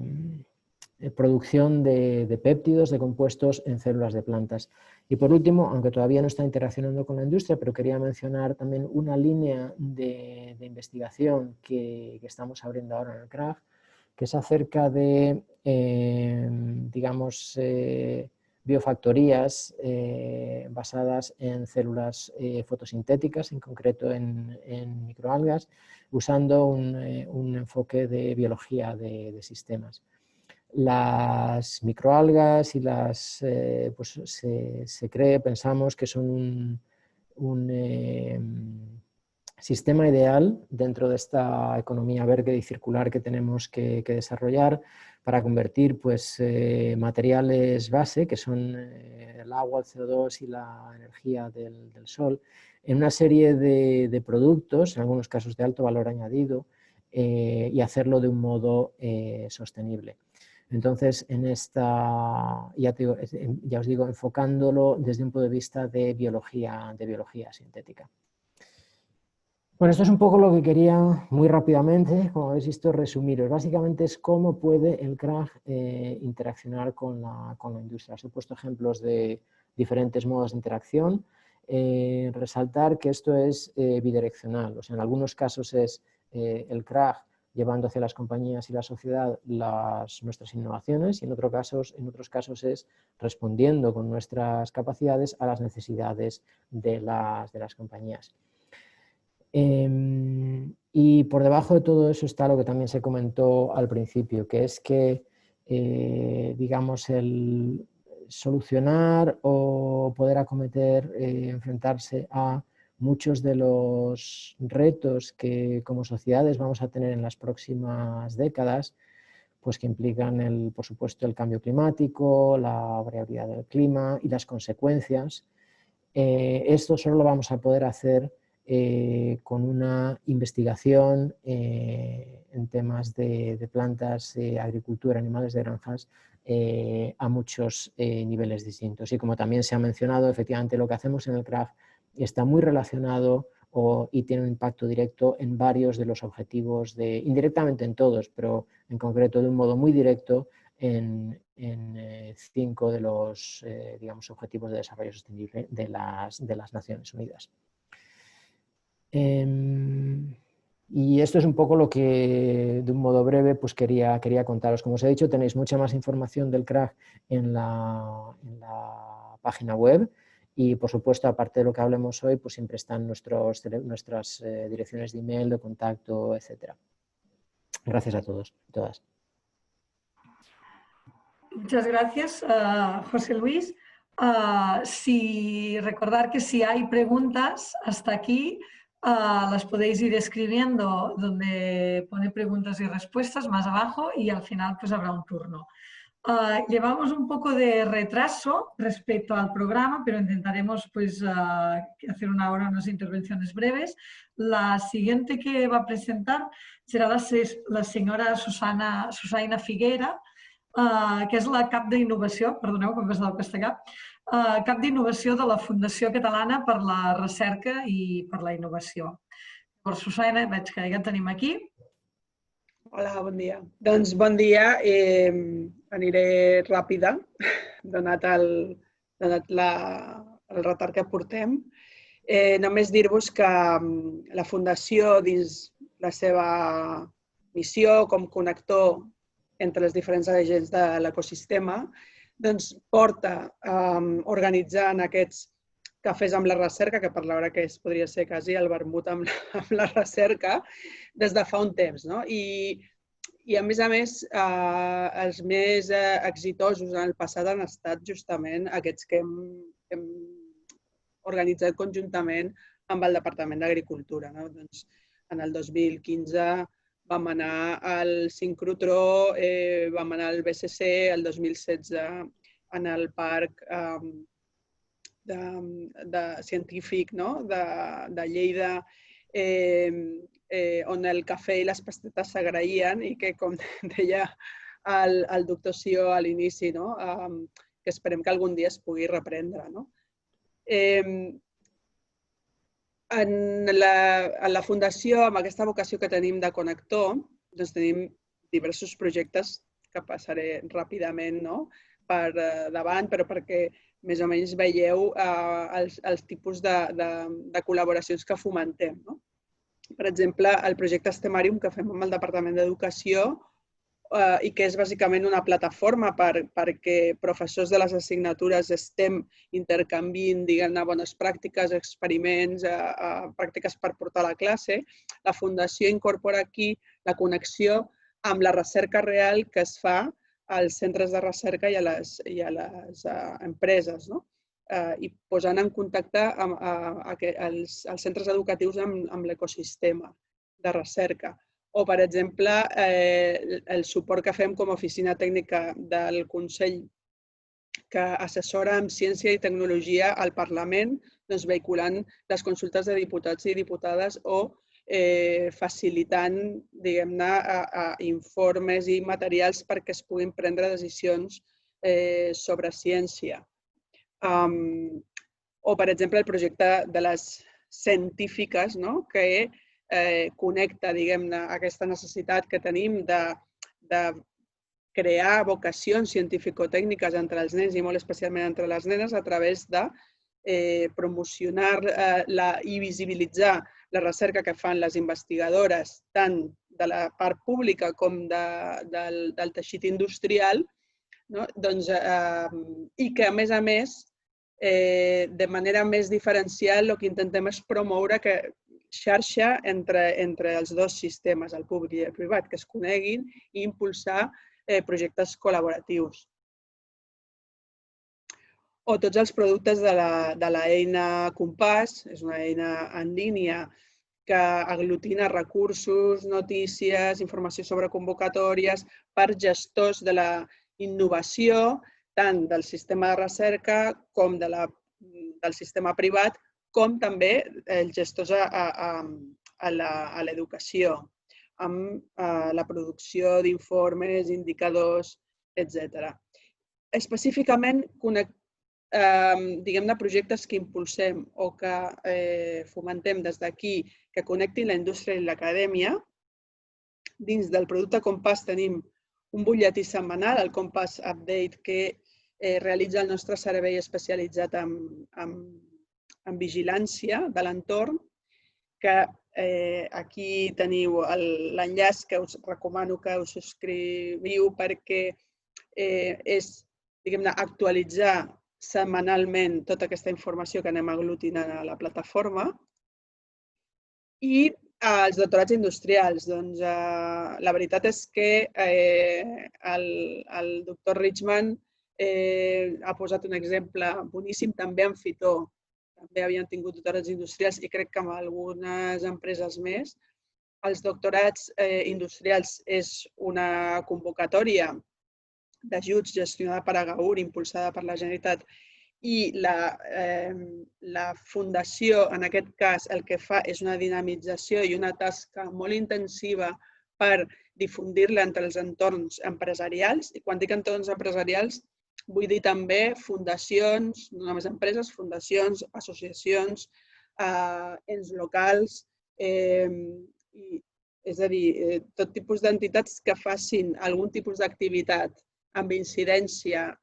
producción de péptidos, de compuestos en células de plantas. Y por último, aunque todavía no está interaccionando con la industria, pero quería mencionar también una línea de investigación que estamos abriendo ahora en el CRAG, que es acerca de, digamos, biofactorías basadas en células fotosintéticas, en concreto en microalgas, usando un enfoque de biología de sistemas. Las microalgas y pues pensamos que son un sistema ideal dentro de esta economía verde y circular que tenemos que desarrollar para convertir, pues, materiales base, que son el agua, el CO2 y la energía del sol, en una serie de productos, en algunos casos de alto valor añadido, y hacerlo de un modo sostenible. Entonces, ya os digo, enfocándolo desde un punto de vista de biología sintética. Bueno, esto es un poco lo que quería muy rápidamente, como habéis visto, resumiros. Básicamente es cómo puede el CRAG interaccionar con la industria. Os he puesto ejemplos de diferentes modos de interacción. Resaltar que esto es bidireccional. O sea, en algunos casos es el CRAG llevando hacia las compañías y la sociedad nuestras innovaciones, y en otros casos es respondiendo con nuestras capacidades a las necesidades de las compañías. Y por debajo de todo eso está lo que también se comentó al principio, que es que, digamos, el solucionar o poder acometer, enfrentarse a muchos de los retos que como sociedades vamos a tener en las próximas décadas, pues que implican, por supuesto, el cambio climático, la variabilidad del clima y las consecuencias. Esto solo lo vamos a poder hacer con una investigación en temas de plantas, agricultura, animales de granjas, a muchos niveles distintos. Y como también se ha mencionado, efectivamente lo que hacemos en el CRAG está muy relacionado y tiene un impacto directo en varios de los objetivos, indirectamente en todos, pero en concreto de un modo muy directo en 5 de los digamos, objetivos de desarrollo sostenible de las Naciones Unidas. Y esto es un poco lo que, de un modo breve, pues quería contaros. Como os he dicho, tenéis mucha más información del CRAG en la página web y, por supuesto, aparte de lo que hablemos hoy, pues siempre están nuestras direcciones de email, de contacto, etc. Gracias a todos y todas. Muchas gracias, José Luis. Recordar que si hay preguntas hasta aquí, las podéis ir escribiendo donde pone preguntas y respuestas más abajo y al final pues habrá un turno. Llevamos un poco de retraso respecto al programa, pero intentaremos pues, hacer unas intervenciones breves. La siguiente que va a presentar será la señora Susaina Figuera, que és la cap d'innovació, perdoneu que em vas del castellà, cap d'innovació de la Fundació Catalana per la Recerca i per la Innovació. Llavors, Susaina, veig que ja en tenim aquí. Hola, bon dia. Doncs bon dia, aniré ràpida, donat el retard que portem. Només dir-vos que la Fundació, dins la seva missió com connector entre els diferents agents de l'ecosistema, doncs porta organitzant aquests cafès amb la recerca, que per l'hora que podria ser quasi el vermut amb la recerca, des de fa un temps. I a més, els més exitosos en el passat han estat justament aquests que hem organitzat conjuntament amb el Departament d'Agricultura. En el 2015 vam anar al sincrotró, vam anar al BCC, el 2016 en el parc científic de Lleida, on el cafè i les pastetes s'agraïen i que, com deia el doctor Sió a l'inici, que esperem que algun dia es pugui reprendre. En la Fundació, amb aquesta vocació que tenim de connector, doncs tenim diversos projectes que passaré ràpidament per davant, però perquè més o menys veieu els tipus de col·laboracions que fomentem. Per exemple, el projecte STEMarium que fem amb el Departament d'Educació i que és bàsicament una plataforma perquè professors de les assignatures STEM intercanviïn, diguem-ne, bones pràctiques, experiments, pràctiques per portar a la classe. La Fundació incorpora aquí la connexió amb la recerca real que es fa als centres de recerca i a les empreses, i posant en contacte els centres educatius amb l'ecosistema de recerca. O, per exemple, el suport que fem com a oficina tècnica del Consell que assessora en ciència i tecnologia al Parlament, vehiculant les consultes de diputats i diputades o facilitant, diguem-ne, informes i materials perquè es puguin prendre decisions sobre ciència. O, per exemple, el projecte de les científiques, que connecta, diguem-ne, aquesta necessitat que tenim de crear vocacions científico-tècniques entre els nens i molt especialment entre les nenes a través de promocionar i visibilitzar la recerca que fan les investigadores tant de la part pública com del teixit industrial i que, a més, de manera més diferencial, el que intentem és promoure xarxa entre els dos sistemes, el públic i el privat, que es coneguin i impulsar projectes col·laboratius. O tots els productes de l'eina Compàs, és una eina en línia que aglutina recursos, notícies, informació sobre convocatòries per gestors de la innovació, tant del sistema de recerca com del sistema privat, com també els gestors a l'educació, amb la producció d'informes, indicadors, etc. Específicament, diguem-ne, projectes que impulsem o que fomentem des d'aquí que connectin la indústria i l'acadèmia. Dins del producte Compass tenim un butlletí setmanal, el Compass Update, que realitza el nostre servei especialitzat en vigilància de l'entorn, que aquí teniu l'enllaç que us recomano que us subscriviu perquè és, diguem-ne, actualitzar setmanalment tota aquesta informació que anem aglutinant a la plataforma. I els doctorats industrials, doncs la veritat és que el doctor Richman ha posat un exemple boníssim, també en Fitó. També havien tingut doctorats industrials i crec que amb algunes empreses més. Els doctorats industrials és una convocatòria d'ajuts gestionada per Agaur, impulsada per la Generalitat, i la fundació, en aquest cas, el que fa és una dinamització i una tasca molt intensiva per difundir-la entre els entorns empresarials. I quan dic entorns empresarials, vull dir també fundacions, no només empreses, fundacions, associacions, ens locals, és a dir, tot tipus d'entitats que facin algun tipus d'activitat amb incidència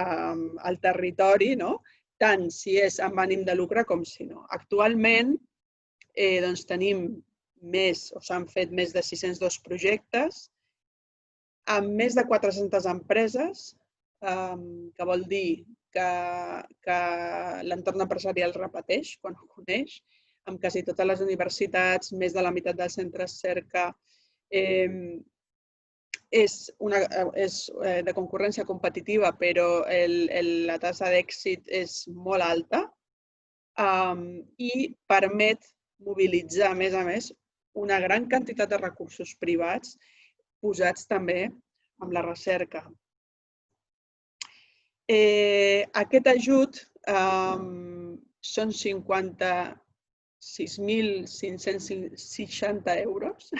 al territori, tant si és amb ànim de lucre com si no. Actualment tenim més, o s'han fet més de 602 projectes amb més de 400 empreses, que vol dir que l'entorn empresarial repeteix quan ho coneix, amb quasi totes les universitats, més de la meitat dels centres cerca. És de concurrència competitiva, però la tassa d'èxit és molt alta i permet mobilitzar, a més, una gran quantitat de recursos privats posats també en la recerca. Aquest ajut són 56.560 euros,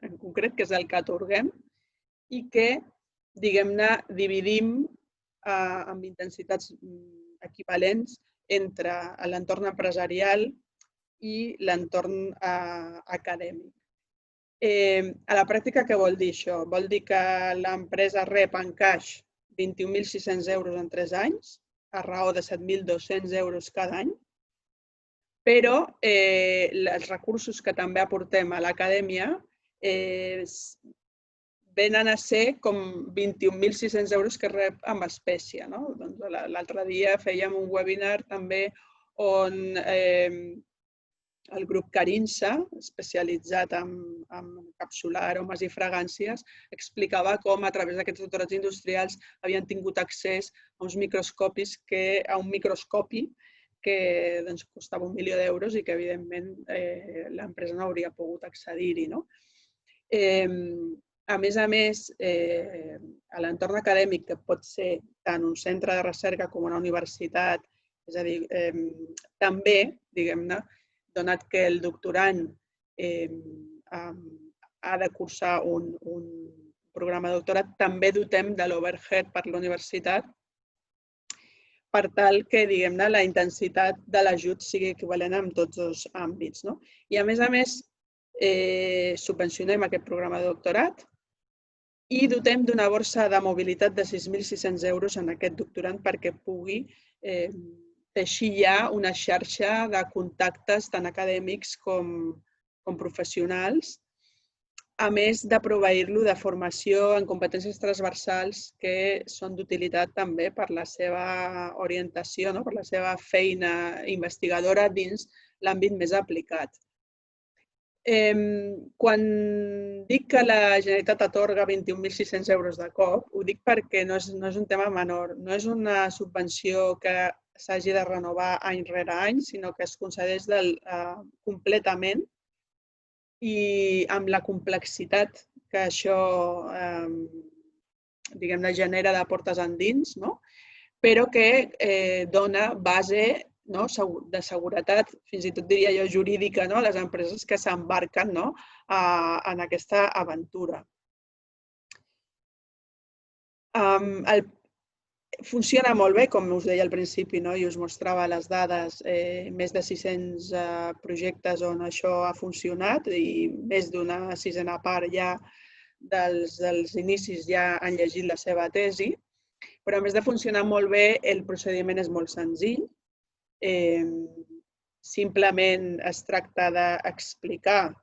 en concret, que és el que atorguem, i que, diguem-ne, dividim amb intensitats equivalents entre l'entorn empresarial i l'entorn acadèmic. A la pràctica, què vol dir això? Vol dir que l'empresa rep en caix 21.600 euros en 3 anys, a raó de 7.200 euros cada any, però els recursos que també aportem a l'acadèmia venen a ser com 21.600 euros que rep en espècie. L'altre dia fèiem un webinar també on el grup Carinsa, especialitzat en capsular aromes i fragàncies, explicava com a través d'aquests doctorats industrials havien tingut accés a un microscopi que costava 1 milió d'euros i que, evidentment, l'empresa no hauria pogut accedir-hi. A més, a l'entorn acadèmic, que pot ser tant un centre de recerca com una universitat, és a dir, també, diguem-ne, donat que el doctorand ha de cursar un programa de doctorat, també dotem de l'overhead per la universitat per tal que, diguem-ne, la intensitat de l'ajut sigui equivalent en tots els àmbits. I, a més, subvencionem aquest programa de doctorat i dotem d'una borsa de mobilitat de 6.600 euros en aquest doctorand perquè pugui teixir ja una xarxa de contactes tant acadèmics com professionals, a més de proveir-lo de formació en competències transversals que són d'utilitat també per la seva orientació, per la seva feina investigadora dins l'àmbit més aplicat. Quan dic que la Generalitat atorga 21.600 euros de cop, ho dic perquè no és un tema menor, no és una subvenció que s'hagi de renovar any rere any, sinó que es concedeix completament i amb la complexitat que això genera de portes endins, però que dona base de seguretat, fins i tot diria jo jurídica, a les empreses que s'embarquen en aquesta aventura. Funciona molt bé, com us deia al principi, no? I us mostrava les dades, més de 600 projectes on això ha funcionat i més d'una sisena part ja dels inicis ja han llegit la seva tesi, però a més de funcionar molt bé, el procediment és molt senzill. Simplement es tracta d'explicar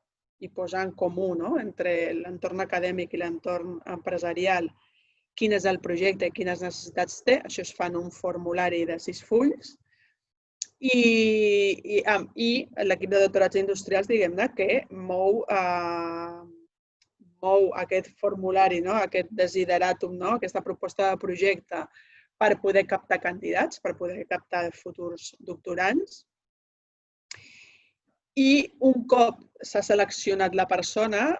i posar en comú entre l'entorn acadèmic i l'entorn empresarial quin és el projecte i quines necessitats té. Això es fa en un formulari de 6 fulls. I l'equip de doctorats industrials, diguem-ne, que mou aquest formulari, aquest desideràtum, aquesta proposta de projecte per poder captar candidats, per poder captar futurs doctorants. I un cop s'ha seleccionat la persona,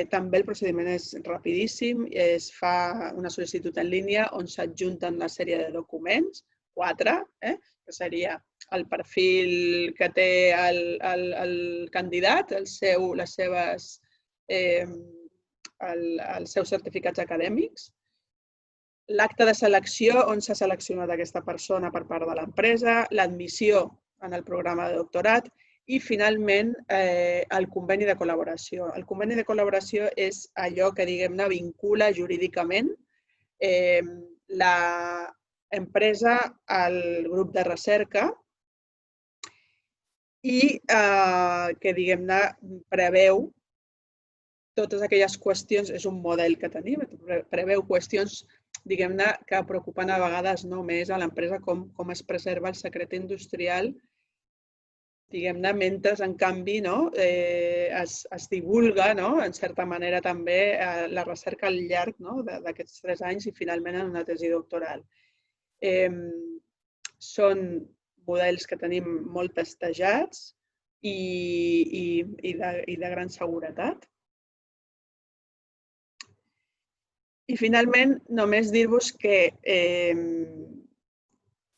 també el procediment és rapidíssim, es fa una sol·licitud en línia on s'adjunten una sèrie de documents, 4, que seria el perfil que té el candidat, els seus certificats acadèmics, l'acte de selecció on s'ha seleccionat aquesta persona per part de l'empresa, l'admissió en el programa de doctorat i, finalment, el conveni de col·laboració. El conveni de col·laboració és allò que, diguem-ne, vincula jurídicament l'empresa al grup de recerca i que, diguem-ne, preveu totes aquelles qüestions, és un model que tenim, preveu qüestions, diguem-ne, que preocupen a vegades només a l'empresa, com es preserva el secret industrial, diguem-ne, mentre, en canvi, es divulga, en certa manera, també la recerca al llarg d'aquests 3 anys i, finalment, en una tesi doctoral. Són models que tenim molt testejats i de gran seguretat. I, finalment, només dir-vos que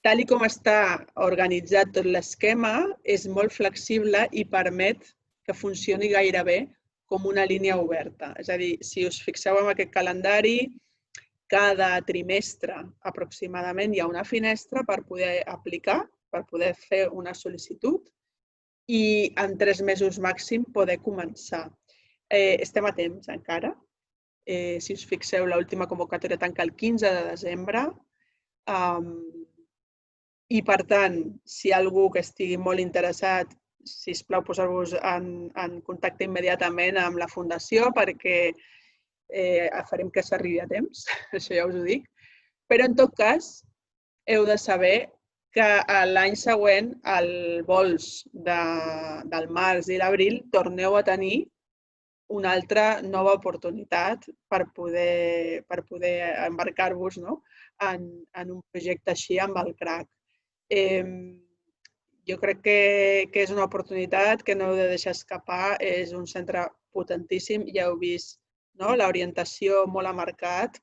tal com està organitzat tot l'esquema, és molt flexible i permet que funcioni gairebé com una línia oberta. És a dir, si us fixeu en aquest calendari, cada trimestre aproximadament hi ha una finestra per poder aplicar, per poder fer una sol·licitud i en 3 mesos màxim poder començar. Estem a temps encara. Si us fixeu, l'última convocatòria tanca el 15 de desembre. I, per tant, si hi ha algú que estigui molt interessat, sisplau, posar-vos en contacte immediatament amb la Fundació perquè farem que s'arribi a temps, això ja us ho dic. Però, en tot cas, heu de saber que l'any següent, al vols del març i l'abril, torneu a tenir una altra nova oportunitat per poder embarcar-vos en un projecte així amb el CRAC. Jo crec que és una oportunitat que no heu de deixar escapar. És un centre potentíssim. Ja heu vist l'orientació molt a mercat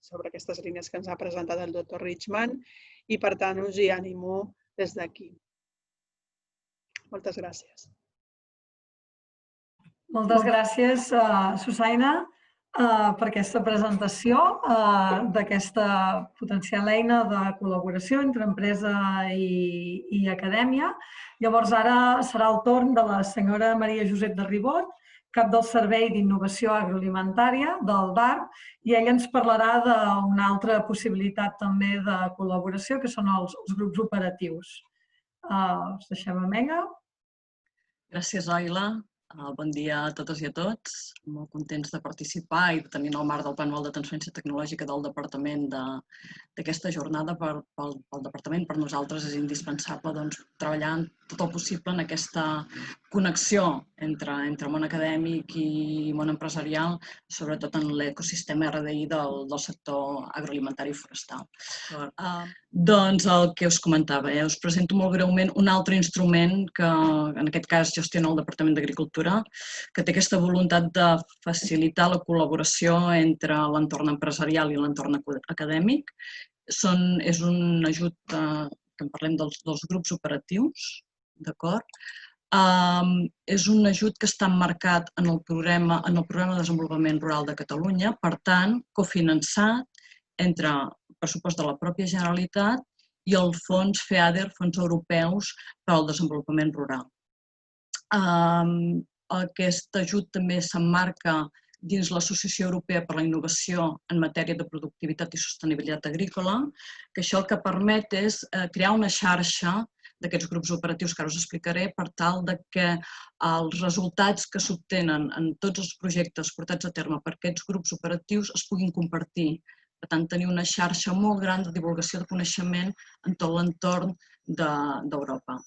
sobre aquestes línies que ens ha presentat el doctor Richman i, per tant, us hi animo des d'aquí. Moltes gràcies. Moltes gràcies, Susaina, per aquesta presentació d'aquesta potencial eina de col·laboració entre empresa i acadèmia. Llavors, ara serà el torn de la senyora Maria Josep de Ribot, cap del Servei d'Innovació Agroalimentària del DARP, i ella ens parlarà d'una altra possibilitat també de col·laboració, que són els grups operatius. Us deixem amb ella. Gràcies, Aila. Bon dia a totes i a tots. Molt contents de participar i de tenir en el marc del Pla Anual de Transferència Tecnològica del Departament d'aquesta jornada. Pel Departament, per nosaltres, és indispensable treballar tot el possible en aquesta connexió entre món acadèmic i món empresarial, sobretot en l'ecosistema RDI del sector agroalimentari i forestal. Doncs el que us comentava, us presento molt breument un altre instrument que en aquest cas gestiona el Departament d'Agricultura, que té aquesta voluntat de facilitar la col·laboració entre l'entorn empresarial i l'entorn acadèmic. És un ajut, que en parlem dels grups operatius, d'acord? És un ajut que està emmarcat en el Programa de Desenvolupament Rural de Catalunya, per tant, cofinançat entre el pressupost de la pròpia Generalitat i el fons FEADER, fons europeus per al desenvolupament rural. Aquest ajut també s'emmarca dins l'Associació Europea per la Innovació en matèria de productivitat i sostenibilitat agrícola, que això el que permet és crear una xarxa d'aquests grups operatius que ara us explicaré per tal que els resultats que s'obtenen en tots els projectes portats a terme per aquests grups operatius es puguin compartir. Per tant, tenir una xarxa molt gran de divulgació de coneixement en tot l'entorn d'Europa.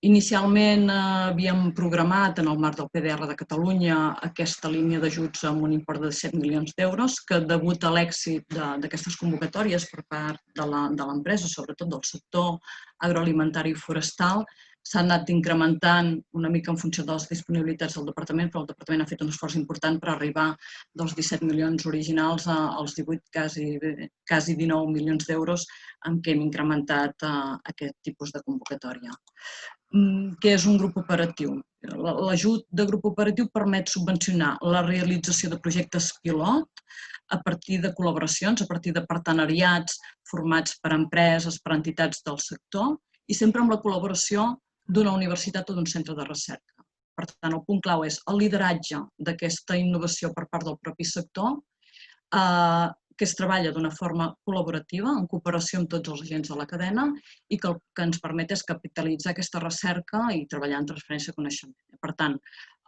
Inicialment havíem programat en el marc del PDR de Catalunya aquesta línia d'ajuts amb un import de 17 milions d'euros que, degut a l'èxit d'aquestes convocatòries per part de l'empresa, sobretot del sector agroalimentari i forestal, s'ha anat incrementant una mica en funció de les disponibilitats del departament, però el departament ha fet un esforç important per arribar dels 17 milions originals als 18, quasi 19 milions d'euros amb què hem incrementat aquest tipus de convocatòria. Què és un grup operatiu? L'ajut de grup operatiu permet subvencionar la realització de projectes pilot a partir de col·laboracions, a partir de partenariats formats per empreses, per entitats del sector i sempre amb la col·laboració d'una universitat o d'un centre de recerca. Per tant, el punt clau és el lideratge d'aquesta innovació per part del propi sector, que es treballa d'una forma col·laborativa, en cooperació amb tots els agents de la cadena i que el que ens permet és capitalitzar aquesta recerca i treballar en transferència de coneixement. Per tant,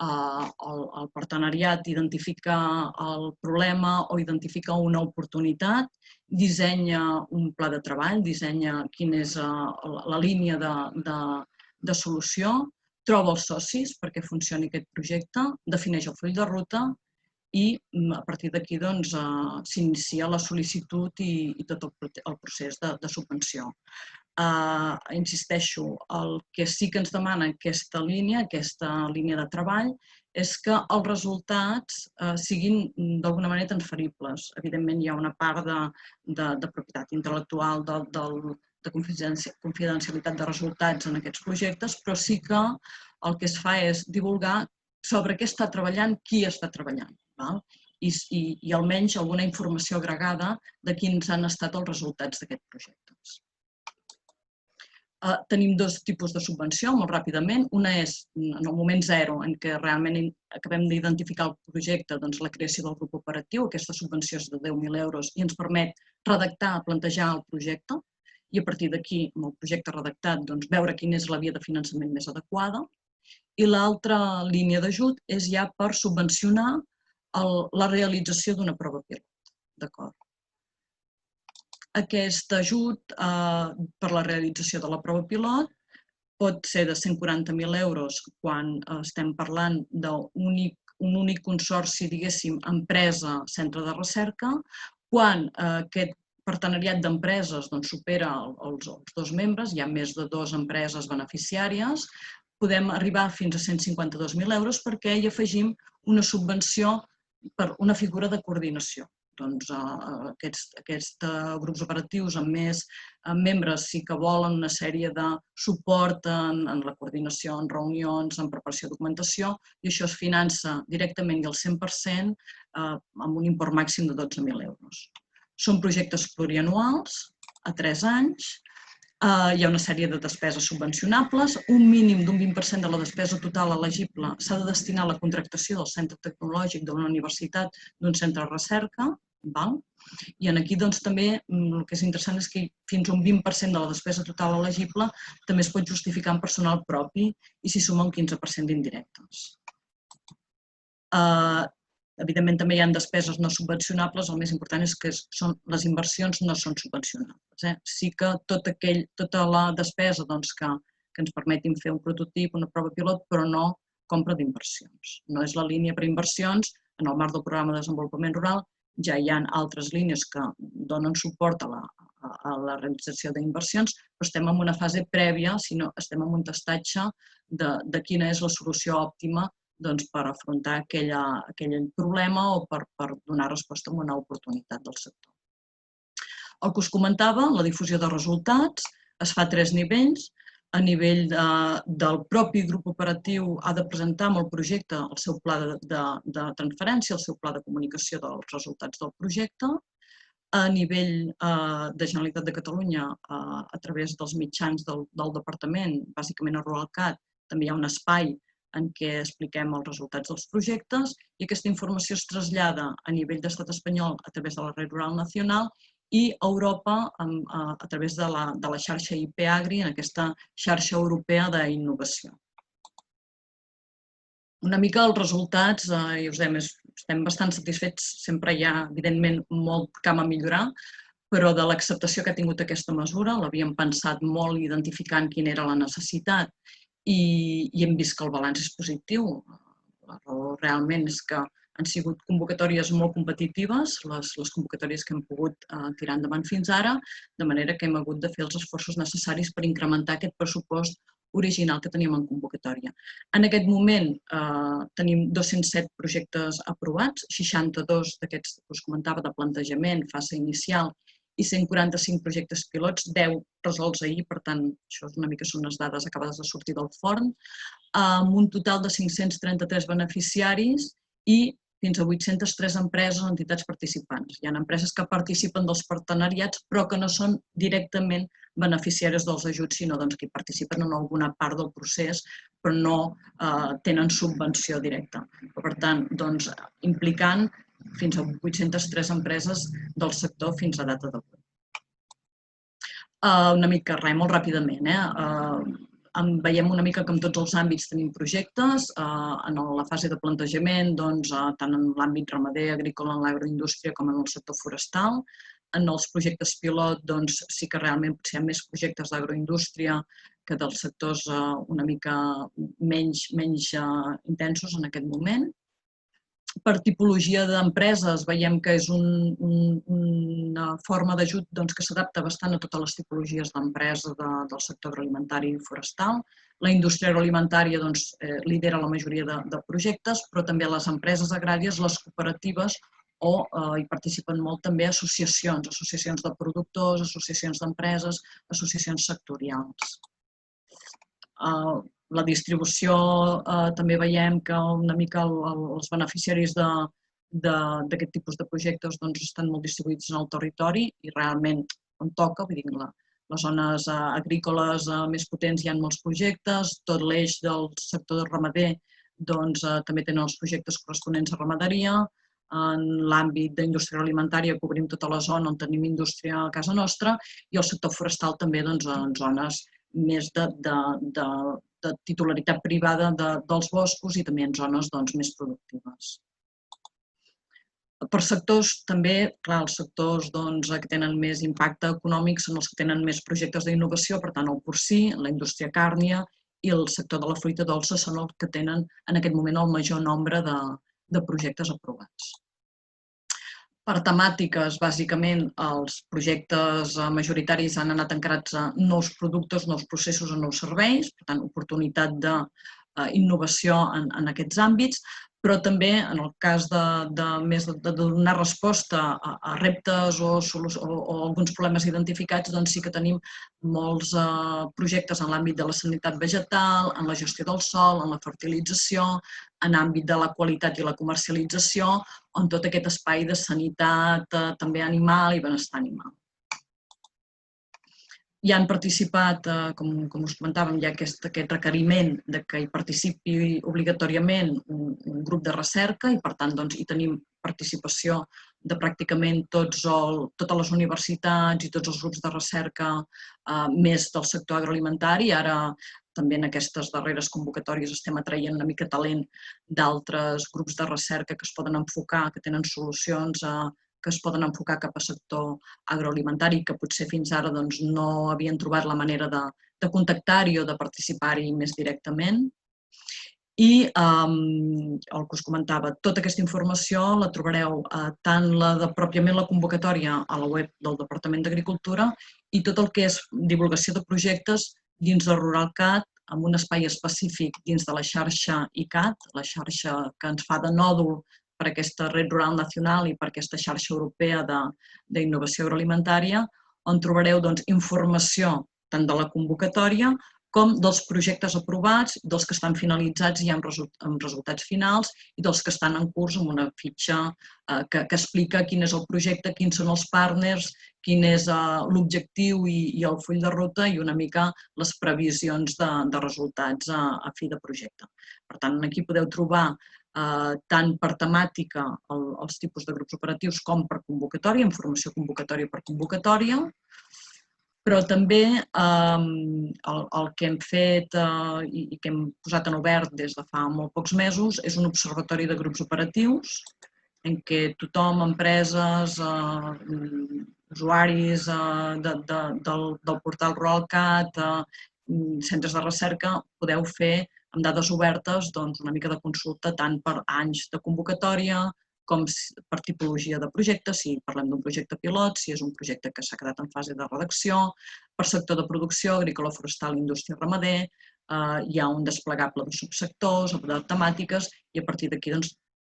el partenariat identifica el problema o identifica una oportunitat, dissenya un pla de treball, dissenya quina és la línia de solució, troba els socis perquè funcioni aquest projecte, defineix el full de ruta i a partir d'aquí s'inicia la sol·licitud i tot el procés de subvenció. Insisteixo, el que sí que ens demana aquesta línia de treball, és que els resultats siguin d'alguna manera transferibles. Evidentment, hi ha una part de propietat intel·lectual, de confidencialitat de resultats en aquests projectes, però sí que el que es fa és divulgar sobre què està treballant, qui està treballant. I almenys alguna informació agregada de quins han estat els resultats d'aquests projectes. Tenim dos tipus de subvenció, molt ràpidament. Una és en el moment zero, en què realment acabem d'identificar el projecte, la creació del grup operatiu. Aquesta subvenció és de 10.000 euros i ens permet redactar, plantejar el projecte i a partir d'aquí, amb el projecte redactat, veure quina és la via de finançament més adequada. I l'altra línia d'ajut és ja per subvencionar la realització d'una prova pilot. Aquest ajut per la realització de la prova pilot pot ser de 140.000 euros quan estem parlant d'un únic consorci, diguéssim, empresa-centre de recerca, quan aquest partenariat d'empreses supera els 2 membres, hi ha més de 2 empreses beneficiàries, podem arribar fins a 152.000 euros perquè hi afegim una subvenció per una figura de coordinació. Aquests grups operatius amb més membres sí que volen una sèrie de suport en la coordinació, en reunions, en preparació de documentació i això es finança directament i al 100% amb un import màxim de 12.000 euros. Són projectes plurianuals, a 3 anys, hi ha una sèrie de despeses subvencionables, un mínim d'un 20% de la despesa total elegible s'ha de destinar a la contractació del centre tecnològic d'una universitat, d'un centre de recerca, i aquí també el que és interessant és que fins a un 20% de la despesa total elegible també es pot justificar en personal propi i s'hi suma un 15% d'indirectes. Evidentment, també hi ha despeses no subvencionables. El més important és que les inversions no són subvencionables. Sí que tota la despesa que ens permetin fer un prototip, una prova pilot, però no compra d'inversions. No és la línia per inversions. En el marc del programa de desenvolupament rural ja hi ha altres línies que donen suport a la realització d'inversions, però estem en una fase prèvia, estem en un testatge de quina és la solució òptima per afrontar aquell problema o per donar resposta a una oportunitat del sector. El que us comentava, la difusió de resultats, es fa a 3 nivells. A nivell del propi grup operatiu ha de presentar amb el projecte el seu pla de transferència, el seu pla de comunicació dels resultats del projecte. A nivell de Generalitat de Catalunya, a través dels mitjans del departament, bàsicament a Ruralcat, també hi ha un espai en què expliquem els resultats dels projectes i aquesta informació es trasllada a nivell d'estat espanyol a través de la Red Rural Nacional i a Europa a través de la xarxa IP Agri, en aquesta xarxa europea d'innovació. Una mica els resultats, i us dèiem, estem bastant satisfets, sempre hi ha, evidentment, molt camp a millorar, però de l'acceptació que ha tingut aquesta mesura, l'havíem pensat molt identificant quina era la necessitat i hem vist que el balanç és positiu. La raó realment és que han sigut convocatòries molt competitives, les convocatòries que hem pogut tirar endavant fins ara, de manera que hem hagut de fer els esforços necessaris per incrementar aquest pressupost original que teníem en convocatòria. En aquest moment tenim 207 projectes aprovats, 62 d'aquests que us comentava de plantejament, fase inicial, i 145 projectes pilots, 10 resolts ahir, per tant, això una mica són les dades acabades de sortir del forn, amb un total de 533 beneficiaris i fins a 803 empreses o entitats participants. Hi ha empreses que participen dels partenariats però que no són directament beneficiaris dels ajuts, sinó que participen en alguna part del procés però no tenen subvenció directa. Per tant, implicant fins a 803 empreses del sector fins a data d'avui. Una mica, molt ràpidament, veiem una mica que en tots els àmbits tenim projectes. En la fase de plantejament, tant en l'àmbit ramader, agrícola, en l'agroindústria com en el sector forestal. En els projectes pilot sí que realment potser hi ha més projectes d'agroindústria que dels sectors una mica menys intensos en aquest moment. Per tipologia d'empreses veiem que és una forma d'ajut que s'adapta bastant a totes les tipologies d'empresa del sector agroalimentari i forestal. La indústria agroalimentària lidera la majoria de projectes, però també les empreses agràries, les cooperatives o hi participen molt també associacions de productors, associacions d'empreses, associacions sectorials. La distribució també veiem que una mica els beneficiaris d'aquest tipus de projectes estan molt distribuïts en el territori i realment on toca, vull dir, les zones agrícoles més potents hi ha molts projectes, tot l'eix del sector ramader també tenen els projectes corresponents a ramaderia, en l'àmbit d'indústria alimentària cobrim tota la zona on tenim indústria a casa nostra i el sector forestal també en zones més de titularitat privada dels boscos i també en zones més productives. Per sectors també, clar, els sectors que tenen més impacte econòmic són els que tenen més projectes d'innovació, per tant el porcí, la indústria càrnia i el sector de la fruita dolça són els que tenen en aquest moment el major nombre de projectes aprovats. Per temàtiques, bàsicament, els projectes majoritaris han anat encarats a nous productes, nous processos o nous serveis, per tant, oportunitat d'innovació en aquests àmbits, però també en el cas de donar resposta a reptes o alguns problemes identificats, sí que tenim molts projectes en l'àmbit de la sanitat vegetal, en la gestió del sòl, en la fertilització, en l'àmbit de la qualitat i la comercialització, on tot aquest espai de sanitat també animal i benestar animal. Hi han participat, com us comentàvem, hi ha aquest requeriment que hi participi obligatòriament un grup de recerca i, per tant, hi tenim participació de pràcticament totes les universitats i tots els grups de recerca més del sector agroalimentari. Ara, també en aquestes darreres convocatòries estem atraient una mica talent d'altres grups de recerca que es poden enfocar, que tenen solucions que es poden enfocar cap a sector agroalimentari que potser fins ara no havien trobat la manera de contactar-hi o de participar-hi més directament. I el que us comentava, tota aquesta informació la trobareu tant pròpiament la convocatòria a la web del Departament d'Agricultura i tot el que és divulgació de projectes dins de Ruralcat amb un espai específic dins de la xarxa ICAT, la xarxa que ens fa de nòdul per aquesta Red Rural Nacional i per aquesta xarxa europea d'innovació agroalimentària, on trobareu informació tant de la convocatòria com dels projectes aprovats, dels que estan finalitzats i amb resultats finals i dels que estan en curs amb una fitxa que explica quin és el projecte, quins són els partners, quin és l'objectiu i el full de ruta i una mica les previsions de resultats a fi de projecte. Per tant, aquí podeu trobar tant per temàtica els tipus de grups operatius com per convocatòria, informació convocatòria per convocatòria, però també el que hem fet i que hem posat en obert des de fa molt pocs mesos és un observatori de grups operatius en què tothom, empreses, usuaris del portal Ruralcat, centres de recerca, podeu fer amb dades obertes una mica de consulta tant per anys de convocatòria com per tipologia de projecte, si parlem d'un projecte pilot, si és un projecte que s'ha quedat en fase de redacció, per sector de producció, agrícola, forestal, indústria, ramader, hi ha un desplegable de subsectors, de temàtiques i a partir d'aquí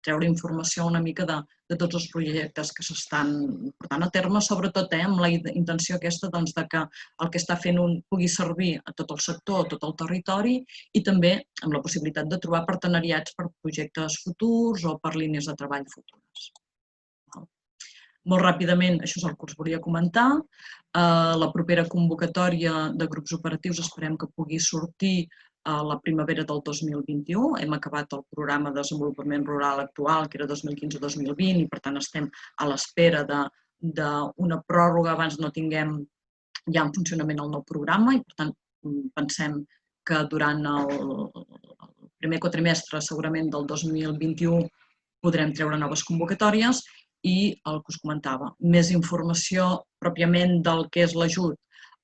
treure informació una mica de tots els projectes que s'estan portant a terme, sobretot amb la intenció aquesta de que el que està fent un pugui servir a tot el sector, a tot el territori i també amb la possibilitat de trobar partenariats per projectes futurs o per línies de treball futures. Molt ràpidament, això és el que us volia comentar. La propera convocatòria de grups operatius esperem que pugui sortir a la primavera del 2021. Hem acabat el programa de desenvolupament rural actual, que era 2015-2020, i per tant estem a l'espera d'una pròrroga abans no tinguem ja en funcionament el nou programa i per tant pensem que durant el primer quadrimestre segurament del 2021 podrem treure noves convocatòries i el que us comentava, més informació pròpiament del que és l'ajut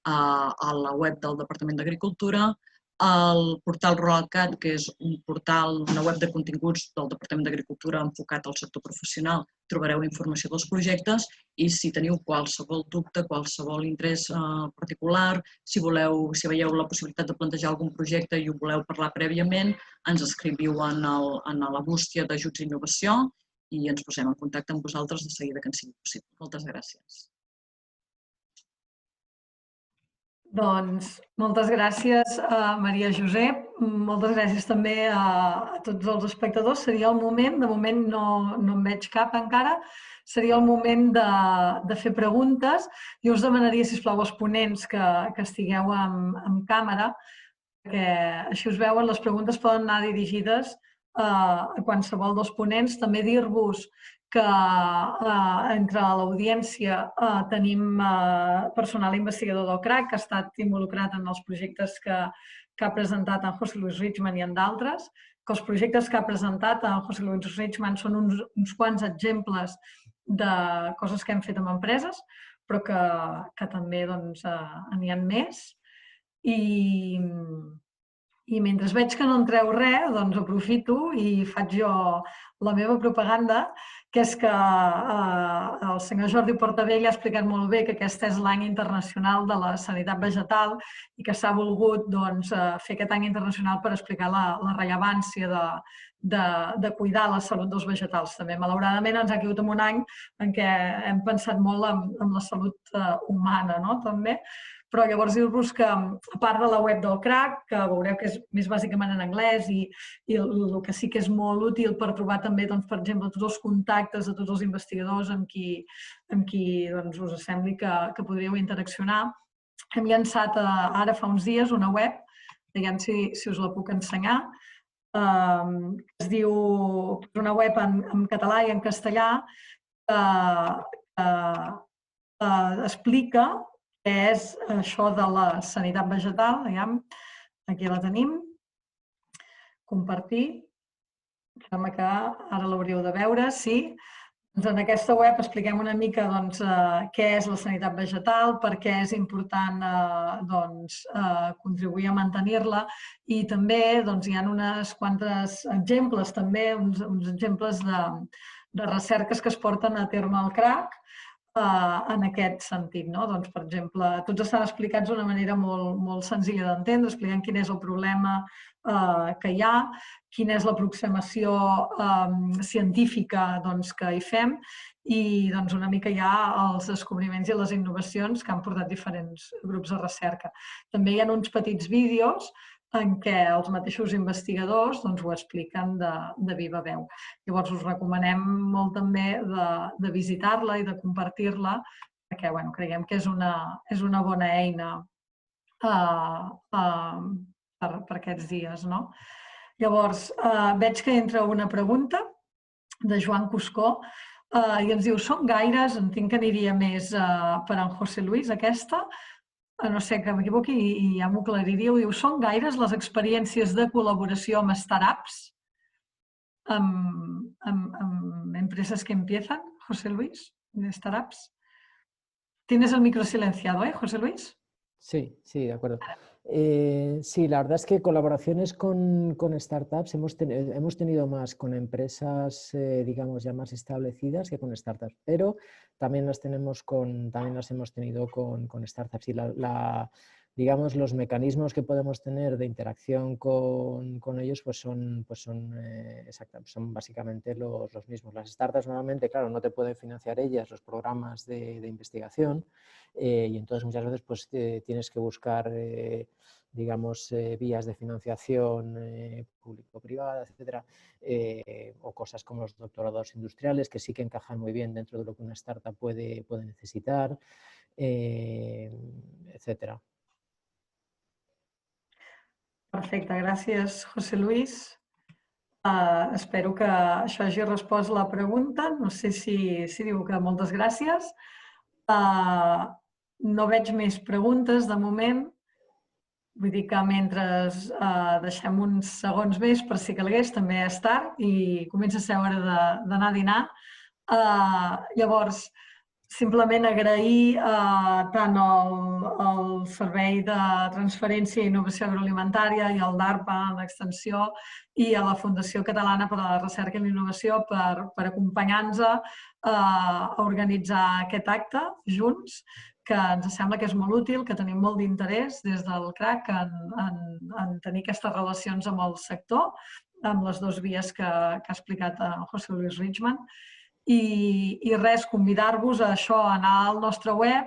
a la web del Departament d'Agricultura, el portal Ruralcat, que és una web de continguts del Departament d'Agricultura enfocat al sector professional, trobareu informació dels projectes i si teniu qualsevol dubte, qualsevol interès particular, si veieu la possibilitat de plantejar algun projecte i ho voleu parlar prèviament, ens escriviu en la bústia d'ajuts i innovació i ens posem en contacte amb vosaltres de seguida que en sigui possible. Moltes gràcies. Doncs moltes gràcies, Maria Josep. Moltes gràcies també a tots els espectadors. Seria el moment, de moment no en veig cap encara, seria el moment de fer preguntes. Jo us demanaria, sisplau, als ponents que estigueu en càmera, perquè així us veuen, les preguntes poden anar dirigides a qualsevol dels ponents. També dir-vos que entre l'audiència tenim personal investigador del CRAC que ha estat involucrat en els projectes que ha presentat en José Luis Richman i en d'altres, que els projectes que ha presentat en José Luis Richman són uns quants exemples de coses que hem fet amb empreses, però que també n'hi ha més. I mentre veig que no en treu res, doncs aprofito i faig jo la meva propaganda, que és que el senyor Jordi Portabell ha explicat molt bé que aquest és l'any internacional de la sanitat vegetal i que s'ha volgut fer aquest any internacional per explicar la rellevància de cuidar la salut dels vegetals. També, malauradament, ens ha caigut en un any en què hem pensat molt en la salut humana, també. Però llavors dir-vos que, a part de la web del CRAC, que veureu que és més bàsicament en anglès i el que sí que és molt útil per trobar també, per exemple, tots els contactes de tots els investigadors amb qui us sembli que podríeu interaccionar. Hem llançat ara fa uns dies una web, diguem si us la puc ensenyar, que es diu, és una web en català i en castellà, que explica què és això de la sanitat vegetal. Aquí la tenim. Compartir. Sembla que ara l'hauríeu de veure, sí. En aquesta web expliquem una mica què és la sanitat vegetal, per què és important contribuir a mantenir-la i també hi ha uns quants exemples, també uns exemples de recerques que es porten a terme al CRAC en aquest sentit. Doncs, per exemple, tots estan explicats d'una manera molt senzilla d'entendre, explicant quin és el problema que hi ha, quina és l'aproximació científica que hi fem i una mica ja els descobriments i les innovacions que han portat diferents grups de recerca. També hi ha uns petits vídeos en què els mateixos investigadors ho expliquen de viva veu. Llavors, us recomanem molt també de visitar-la i de compartir-la, perquè creiem que és una bona eina per aquests dies. Llavors, veig que entra una pregunta de Joan Cuscó i ens diu: són gaires, entenc que aniria més per en José Luis aquesta, no sé que m'equivoqui i ja m'ho aclariríeu, diu: són gaires les experiències de col·laboració amb startups, amb empreses que empiezan, José Luis, de startups? Tienes el micro silenciado, José Luis? Sí, de acuerdo. Sí, la verdad es que colaboraciones con startups hemos tenido más con empresas, digamos, ya más establecidas que con startups, pero también las hemos tenido con startups y digamos, los mecanismos que podemos tener de interacción con ellos son básicamente los mismos. Las startups normalmente, claro, no te pueden financiar ellas los programas de investigación y entonces muchas veces tienes que buscar digamos, vías de financiación público-privada, etcétera, o cosas como los doctorados industriales, que sí que encajan muy bien dentro de lo que una startup puede necesitar, etcétera. Perfecte, gràcies, José Luis. Espero que això hagi respost la pregunta. No sé si diu que moltes gràcies. No veig més preguntes de moment. Vull dir que mentre deixem uns segons més per si calgués, també és tard i comença a ser hora d'anar a dinar. Llavors, simplement agrair tant al Servei de Transferència i Innovació Agroalimentària i al DARPA d'Extensió i a la Fundació Catalana per a la Recerca i la Innovació per acompanyar-nos a organitzar aquest acte junts, que ens sembla que és molt útil, que tenim molt d'interès des del CRAC en tenir aquestes relacions amb el sector, amb les dues vies que ha explicat José Luis Richman. I res, convidar-vos a això, a anar al nostre web,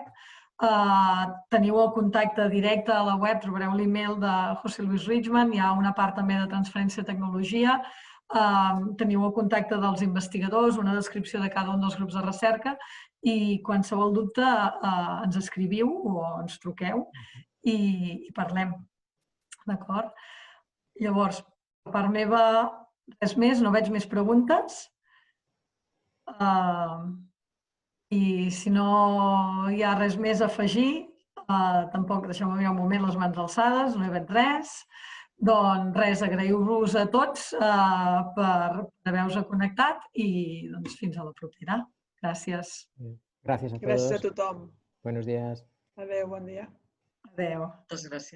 teniu el contacte directe a la web, trobareu l'email de José Luis Richman, hi ha una part també de transferència de tecnologia, teniu el contacte dels investigadors, una descripció de cada un dels grups de recerca i qualsevol dubte ens escriviu o ens truqueu i parlem. D'acord? Llavors, per part meva, res més, no veig més preguntes. I si no hi ha res més a afegir, tampoc deixeu-me un moment les mans alçades, no he vet res. Doncs res, agraïu-vos a tots per haver-vos connectat i fins a la propera. Gràcies. Gràcies a todos. Gràcies a tothom. Buenos días. Adéu, bon dia. Adéu. Moltes gràcies.